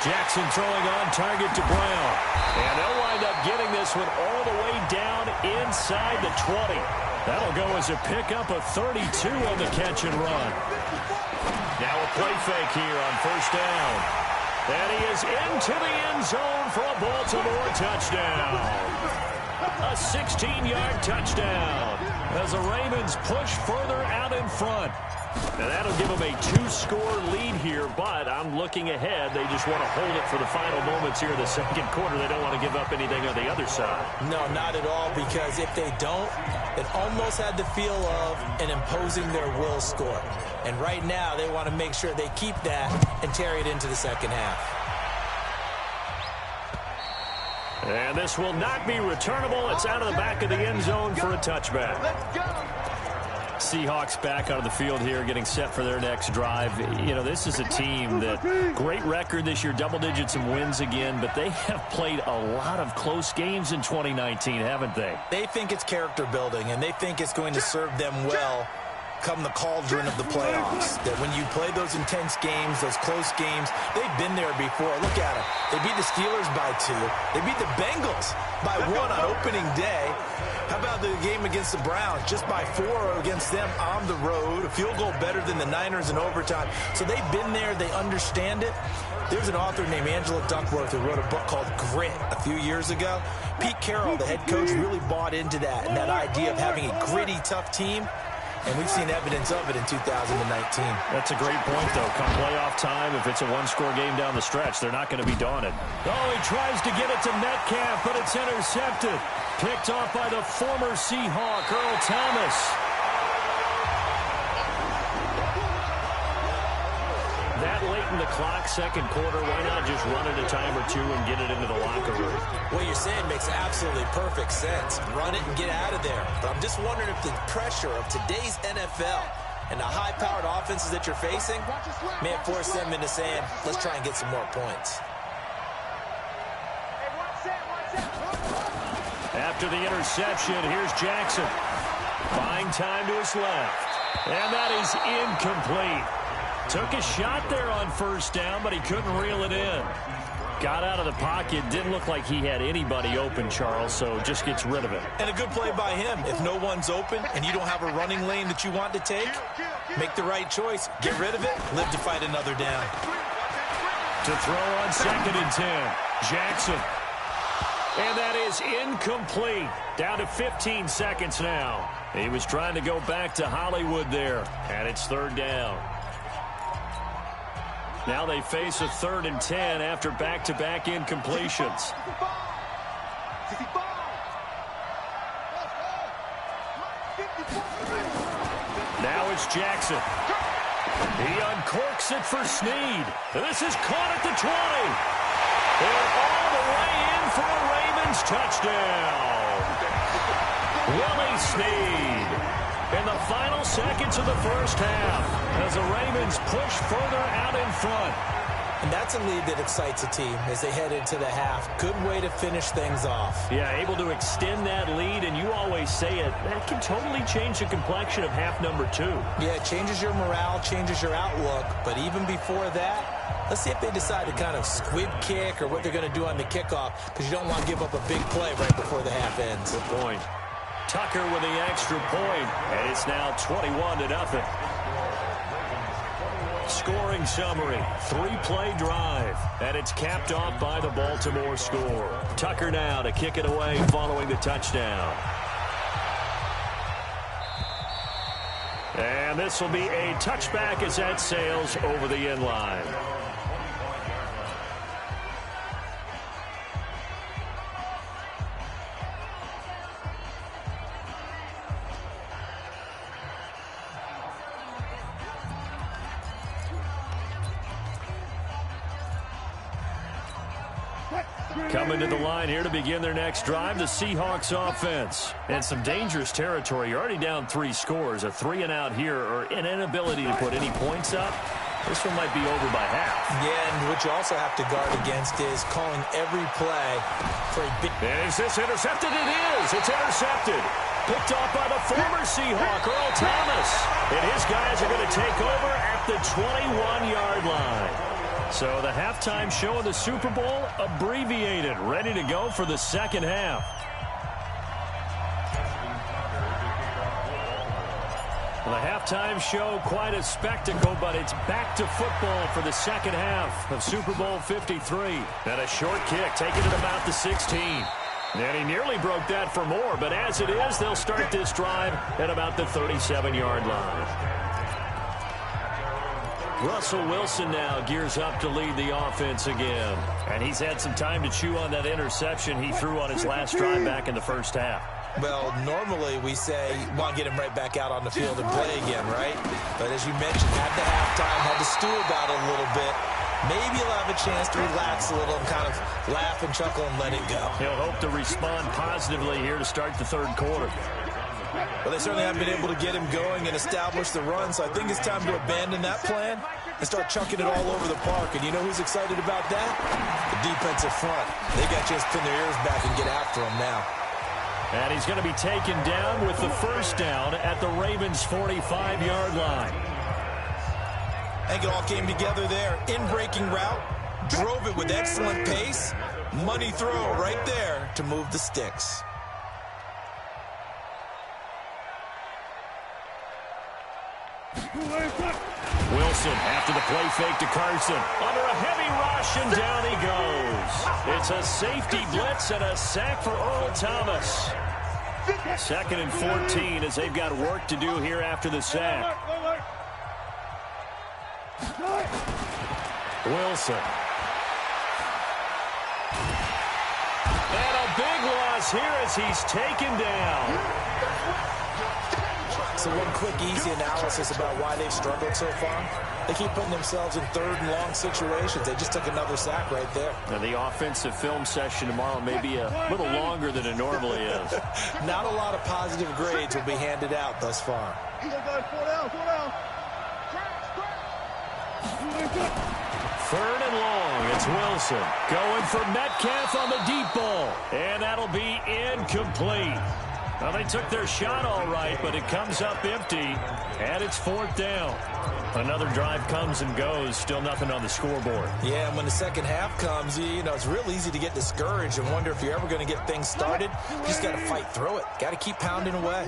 Jackson throwing on target to Brown. And they'll wind up getting this one all the way down inside the 20. That'll go as a pickup of 32 on the catch and run. Now a play fake here on first down. And he is into the end zone for a Baltimore touchdown. A 16-yard touchdown as the Ravens push further out in front. Now that'll give them a 2-score lead here, but I'm looking ahead. They just want to hold it for the final moments here in the second quarter. They don't want to give up anything on the other side.
No, not at all, because if they don't, it almost had the feel of an imposing their will score. And right now, they want to make sure they keep that and carry it into the second half.
And this will not be returnable. It's out of the back of the end zone for a touchback.
Let's go.
Seahawks back onto the field here, getting set for their next drive. You know, this is a team that great record this year, double digits and wins again, but they have played a lot of close games in 2019, haven't they?
They think it's character building, and they think it's going to serve them well come the cauldron of the playoffs. That when you play those intense games, those close games, they've been there before. Look at them. They beat the Steelers by 2. They beat the Bengals by 1 on opening day. How about the game against the Browns? Just by 4 against them on the road. A field goal better than the Niners in overtime. So they've been there. They understand it. There's an author named Angela Duckworth who wrote a book called Grit a few years ago. Pete Carroll, the head coach, really bought into that and that idea of having a gritty, tough team. And we've seen evidence of it in 2019.
That's a great point, though. Come playoff time, if it's a one-score game down the stretch, they're not going to be daunted. Oh, he tries to get it to Metcalf, but it's intercepted. Picked off by the former Seahawk, Earl Thomas. That late in the clock, second quarter, why not just run it a time or two and get it into the locker room?
What you're saying makes absolutely perfect sense. Run it and get out of there. But I'm just wondering if the pressure of today's NFL and the high-powered offenses that you're facing may have forced them into saying, let's try and get some more points.
After the interception, here's Jackson. Buying time to his left. And that is incomplete. Took a shot there on first down, but he couldn't reel it in. Got out of the pocket. Didn't look like he had anybody open, Charles, so just gets rid of it.
And a good play by him. If no one's open and you don't have a running lane that you want to take, make the right choice. Get rid of it. Live to fight another down.
To throw on 2nd and 10. Jackson. And that is incomplete. Down to 15 seconds now. He was trying to go back to Hollywood there. And it's 3rd down. Now they face a 3rd and 10 after back-to-back incompletions. Now it's Jackson. He uncorks it for Snead. This is caught at the 20. And all the way in for a Ravens touchdown. Willie Snead in the final seconds of the first half as the Ravens push further out in front.
And that's a lead that excites a team as they head into the half. Good way to finish things off.
Yeah, able to extend that lead, and you always say it, that can totally change the complexion of half number 2.
Yeah, it changes your morale, changes your outlook. But even before that, let's see if they decide to kind of squib kick or what they're going to do on the kickoff, because you don't want to give up a big play right before the half ends.
Good point. Tucker with the extra point, and it's now 21-0. Scoring summary, 3-play drive, and it's capped off by the Baltimore score. Tucker now to kick it away following the touchdown. And this will be a touchback as that sails over the end line. Coming to the line here to begin their next drive, the Seahawks offense. And some dangerous territory. You're already down 3 scores. A 3-and-out here or an inability to put any points up. This one might be over by half.
Yeah, and what you also have to guard against is calling every play for a big...
And is this intercepted? It is. It's intercepted. Picked off by the former Seahawk, Earl Thomas. And his guys are going to take over at the 21-yard line. So the halftime show of the Super Bowl abbreviated, ready to go for the second half. The halftime show, quite a spectacle, but it's back to football for the second half of Super Bowl 53. And a short kick taken at about the 16. And he nearly broke that for more, but as it is, they'll start this drive at about the 37-yard line. Russell Wilson now gears up to lead the offense again. And he's had some time to chew on that interception he threw on his last drive back in the first half.
Well, normally we say, want to get him right back out on the field and play again, right? But as you mentioned, at the halftime, had to stew about it a little bit. Maybe he'll have a chance to relax a little and kind of laugh and chuckle and let it go.
He'll hope to respond positively here to start the third quarter.
Well, they certainly haven't been able to get him going and establish the run, so I think it's time to abandon that plan and start chucking it all over the park. And you know who's excited about that? The defensive front. They got a chance to pin their ears back and get after him now.
And he's going to be taken down with the first down at the Ravens' 45-yard line.
I think it all came together there. In-breaking route, drove it with excellent pace. Money throw right there to move the sticks.
Wilson after the play fake to Carson. Under a heavy rush, and down he goes. It's a safety blitz and a sack for Earl Thomas. 2nd and 14 as they've got work to do here after the sack. Wilson. And a big loss here as he's taken down.
So one quick, easy analysis about why they've struggled so far. They keep putting themselves in 3rd and long situations. They just took another sack right there.
Now the offensive film session tomorrow may be a little longer than it normally is.
Not a lot of positive grades will be handed out thus far.
3rd and long. It's Wilson going for Metcalf on the deep ball. And that'll be incomplete. Well, they took their shot all right, but it comes up empty, and it's 4th down. Another drive comes and goes, still nothing on the scoreboard.
Yeah, and when the second half comes, you know, it's real easy to get discouraged and wonder if you're ever going to get things started. You just got to fight through it. Got to keep pounding away.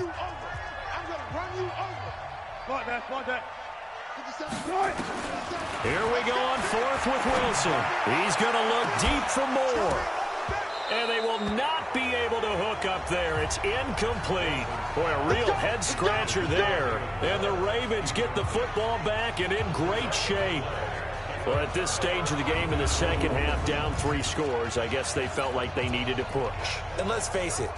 Here we go on 4th with Wilson. He's going to look deep for more. And they will not be able to hook up there. It's incomplete. Boy, a real head-scratcher there. And the Ravens get the football back and in great shape. Well, at this stage of the game in the second half, down 3 scores, I guess they felt like they needed to push.
And let's face it,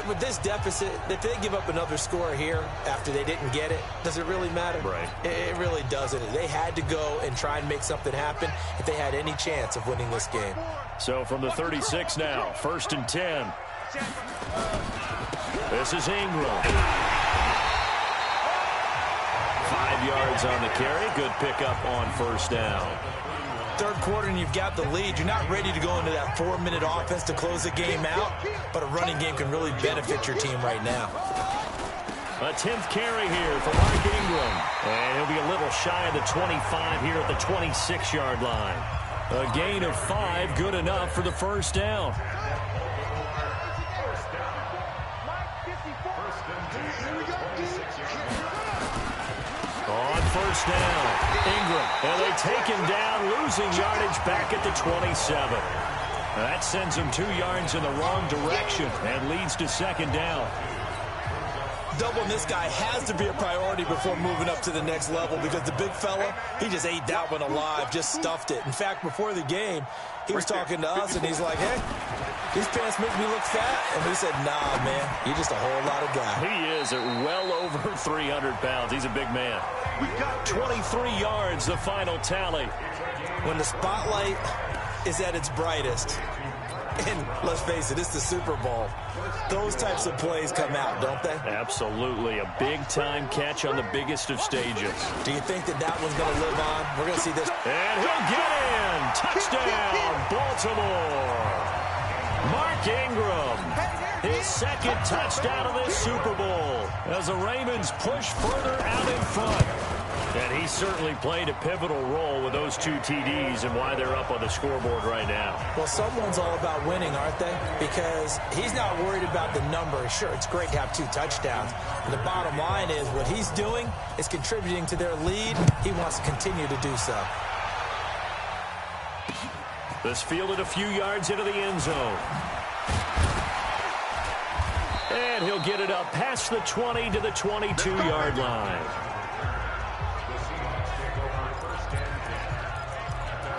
with this deficit, if they give up another score here after they didn't get it, does it really matter?
Right.
It really doesn't. They had to go and try and make something happen if they had any chance of winning this game.
So from the 36 now, 1st and 10. This is Ingram. 5 yards on the carry. Good pickup on first down.
Third quarter and you've got the lead. You're not ready to go into that 4-minute offense to close the game out, but a running game can really benefit your team right now.
A 10th carry here for Mark Ingram. And he'll be a little shy of the 25 here at the 26-yard line. A gain of 5, good enough for the first down. On first down, Ingram. And they take him down, losing yardage back at the 27. That sends him 2 yards in the wrong direction and leads to second down.
Doubling this guy has to be a priority before moving up to the next level because the big fella, he just ate that one alive, just stuffed it. In fact, before the game, he was talking to us, and he's like, hey, these pants make me look fat. And we said, nah, man, you're just a whole lot of guy.
He is at well over 300 pounds. He's a big man. 23 yards, the final tally.
When the spotlight is at its brightest, and let's face it, it's the Super Bowl, those types of plays come out, don't they?
Absolutely. A big-time catch on the biggest of stages.
Do you think that that one's going to live on? We're going to see this.
And he'll get in. Touchdown, Baltimore. Mark Ingram, his second touchdown of this Super Bowl as the Ravens push further out in front. And he certainly played a pivotal role with those 2 TDs and why they're up on the scoreboard right now.
Well, someone's all about winning, aren't they? Because he's not worried about the number. Sure, it's great to have 2 touchdowns. But the bottom line is what he's doing is contributing to their lead. He wants to continue to do so.
This fielded a few yards into the end zone. And he'll get it up past the 20 to the 22-yard line.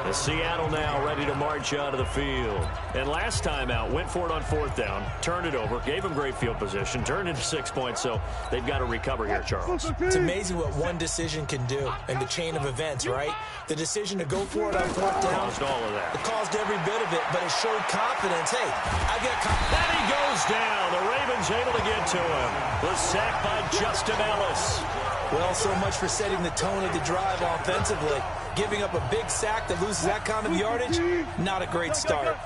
The Seattle now ready to march out of the field. And last time out, went for it on 4th down, turned it over, gave him great field position, turned into 6 points, so they've got to recover here, Charles.
It's amazing what one decision can do in the chain of events, right? The decision to go for it on 4th down.
Caused all of that.
It caused every bit of it, but it showed confidence. Hey, I got confidence.
And he goes down. The Ravens able to get to him. The sack by Justin Ellis.
Well, so much for setting the tone of the drive offensively. Giving up a big sack that loses that kind of yardage, not a great start.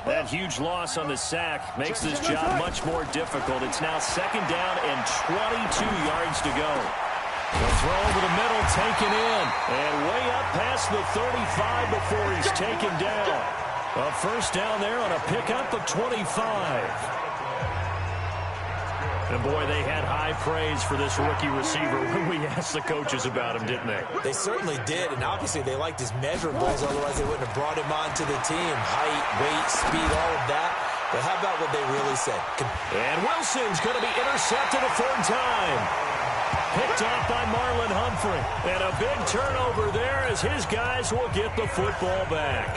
That huge loss on the sack makes this job much more difficult. It's now second down and 22 yards to go. The throw over the middle taken in. And way up past the 35 before he's taken down. A first down there on a pickup of 25. And, boy, they had high praise for this rookie receiver when we asked the coaches about him, didn't they?
They certainly did, and obviously they liked his measurables. Otherwise, they wouldn't have brought him onto the team. Height, weight, speed, all of that. But how about what they really said?
And Wilson's going to be intercepted a 3rd time. Picked off by Marlon Humphrey. And a big turnover there as his guys will get the football back.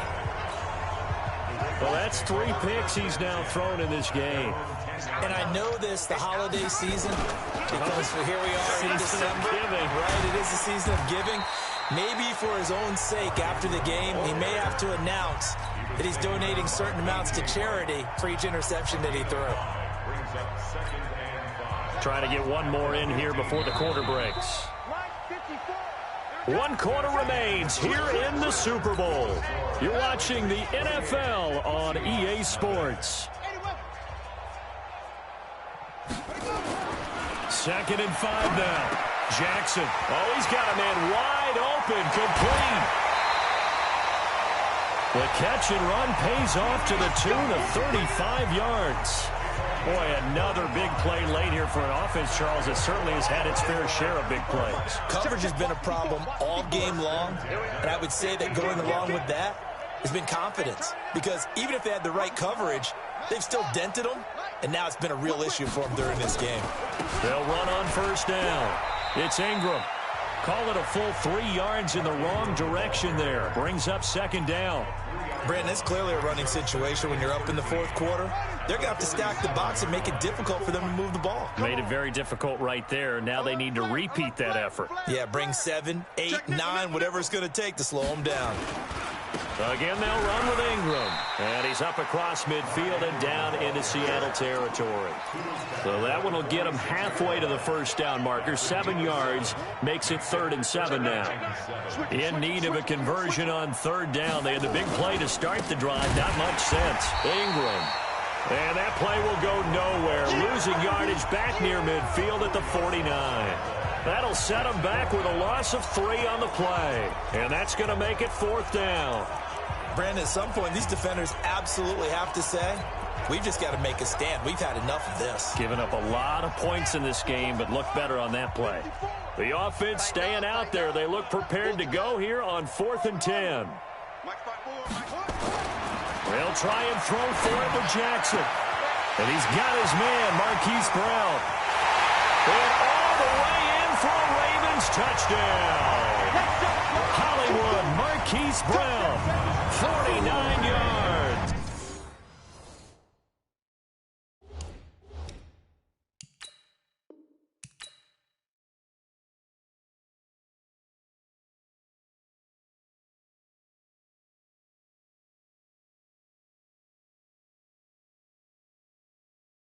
Well, that's 3 picks he's now thrown in this game.
And I know this, the holiday season, because here we are in December, right? It is the season of giving. Maybe for his own sake, after the game, he may have to announce that he's donating certain amounts to charity for each interception that he threw.
Trying to get one more in here before the quarter breaks. 1 quarter remains here in the Super Bowl. You're watching the NFL on EA Sports. 2nd and 5 now. Jackson. Oh, he's got a man wide open. Complete. The catch and run pays off to the tune of 35 yards. Boy, another big play late here for an offense, Charles, that certainly has had its fair share of big plays.
Coverage has been a problem all game long, and I would say that going along with that has been confidence. Because even if they had the right coverage, they've still dented them, and now it's been a real issue for them during this game.
They'll run on first down. It's Ingram. Call it a full 3 yards in the wrong direction there. Brings up second down.
Brandon, it's clearly a running situation when you're up in the 4th quarter. They're going to have to stack the box and make it difficult for them to move the ball.
Made it very difficult right there. Now they need to repeat that effort.
Yeah, bring 7, 8, 9, whatever it's going to take to slow them down.
Again, they'll run with Ingram. And he's up across midfield and down into Seattle territory. So that one will get him halfway to the first down marker. 7 yards makes it 3rd and 7 now. In need of a conversion on 3rd down. They had the big play to start the drive. Not much sense. Ingram. And that play will go nowhere. Losing yardage back near midfield at the 49. That'll set him back with a loss of 3 on the play. And that's going to make it 4th down.
Brandon, at some point, these defenders absolutely have to say, we've just got to make a stand. We've had enough of this.
Giving up a lot of points in this game, but look better on that play. The offense staying out there. They look prepared to go here on 4th and 10. They'll try and throw for it with Jackson. And he's got his man, Marquise Brown. And all the way in for a Ravens touchdown. Hollywood, Marquise Brown, 49 yards.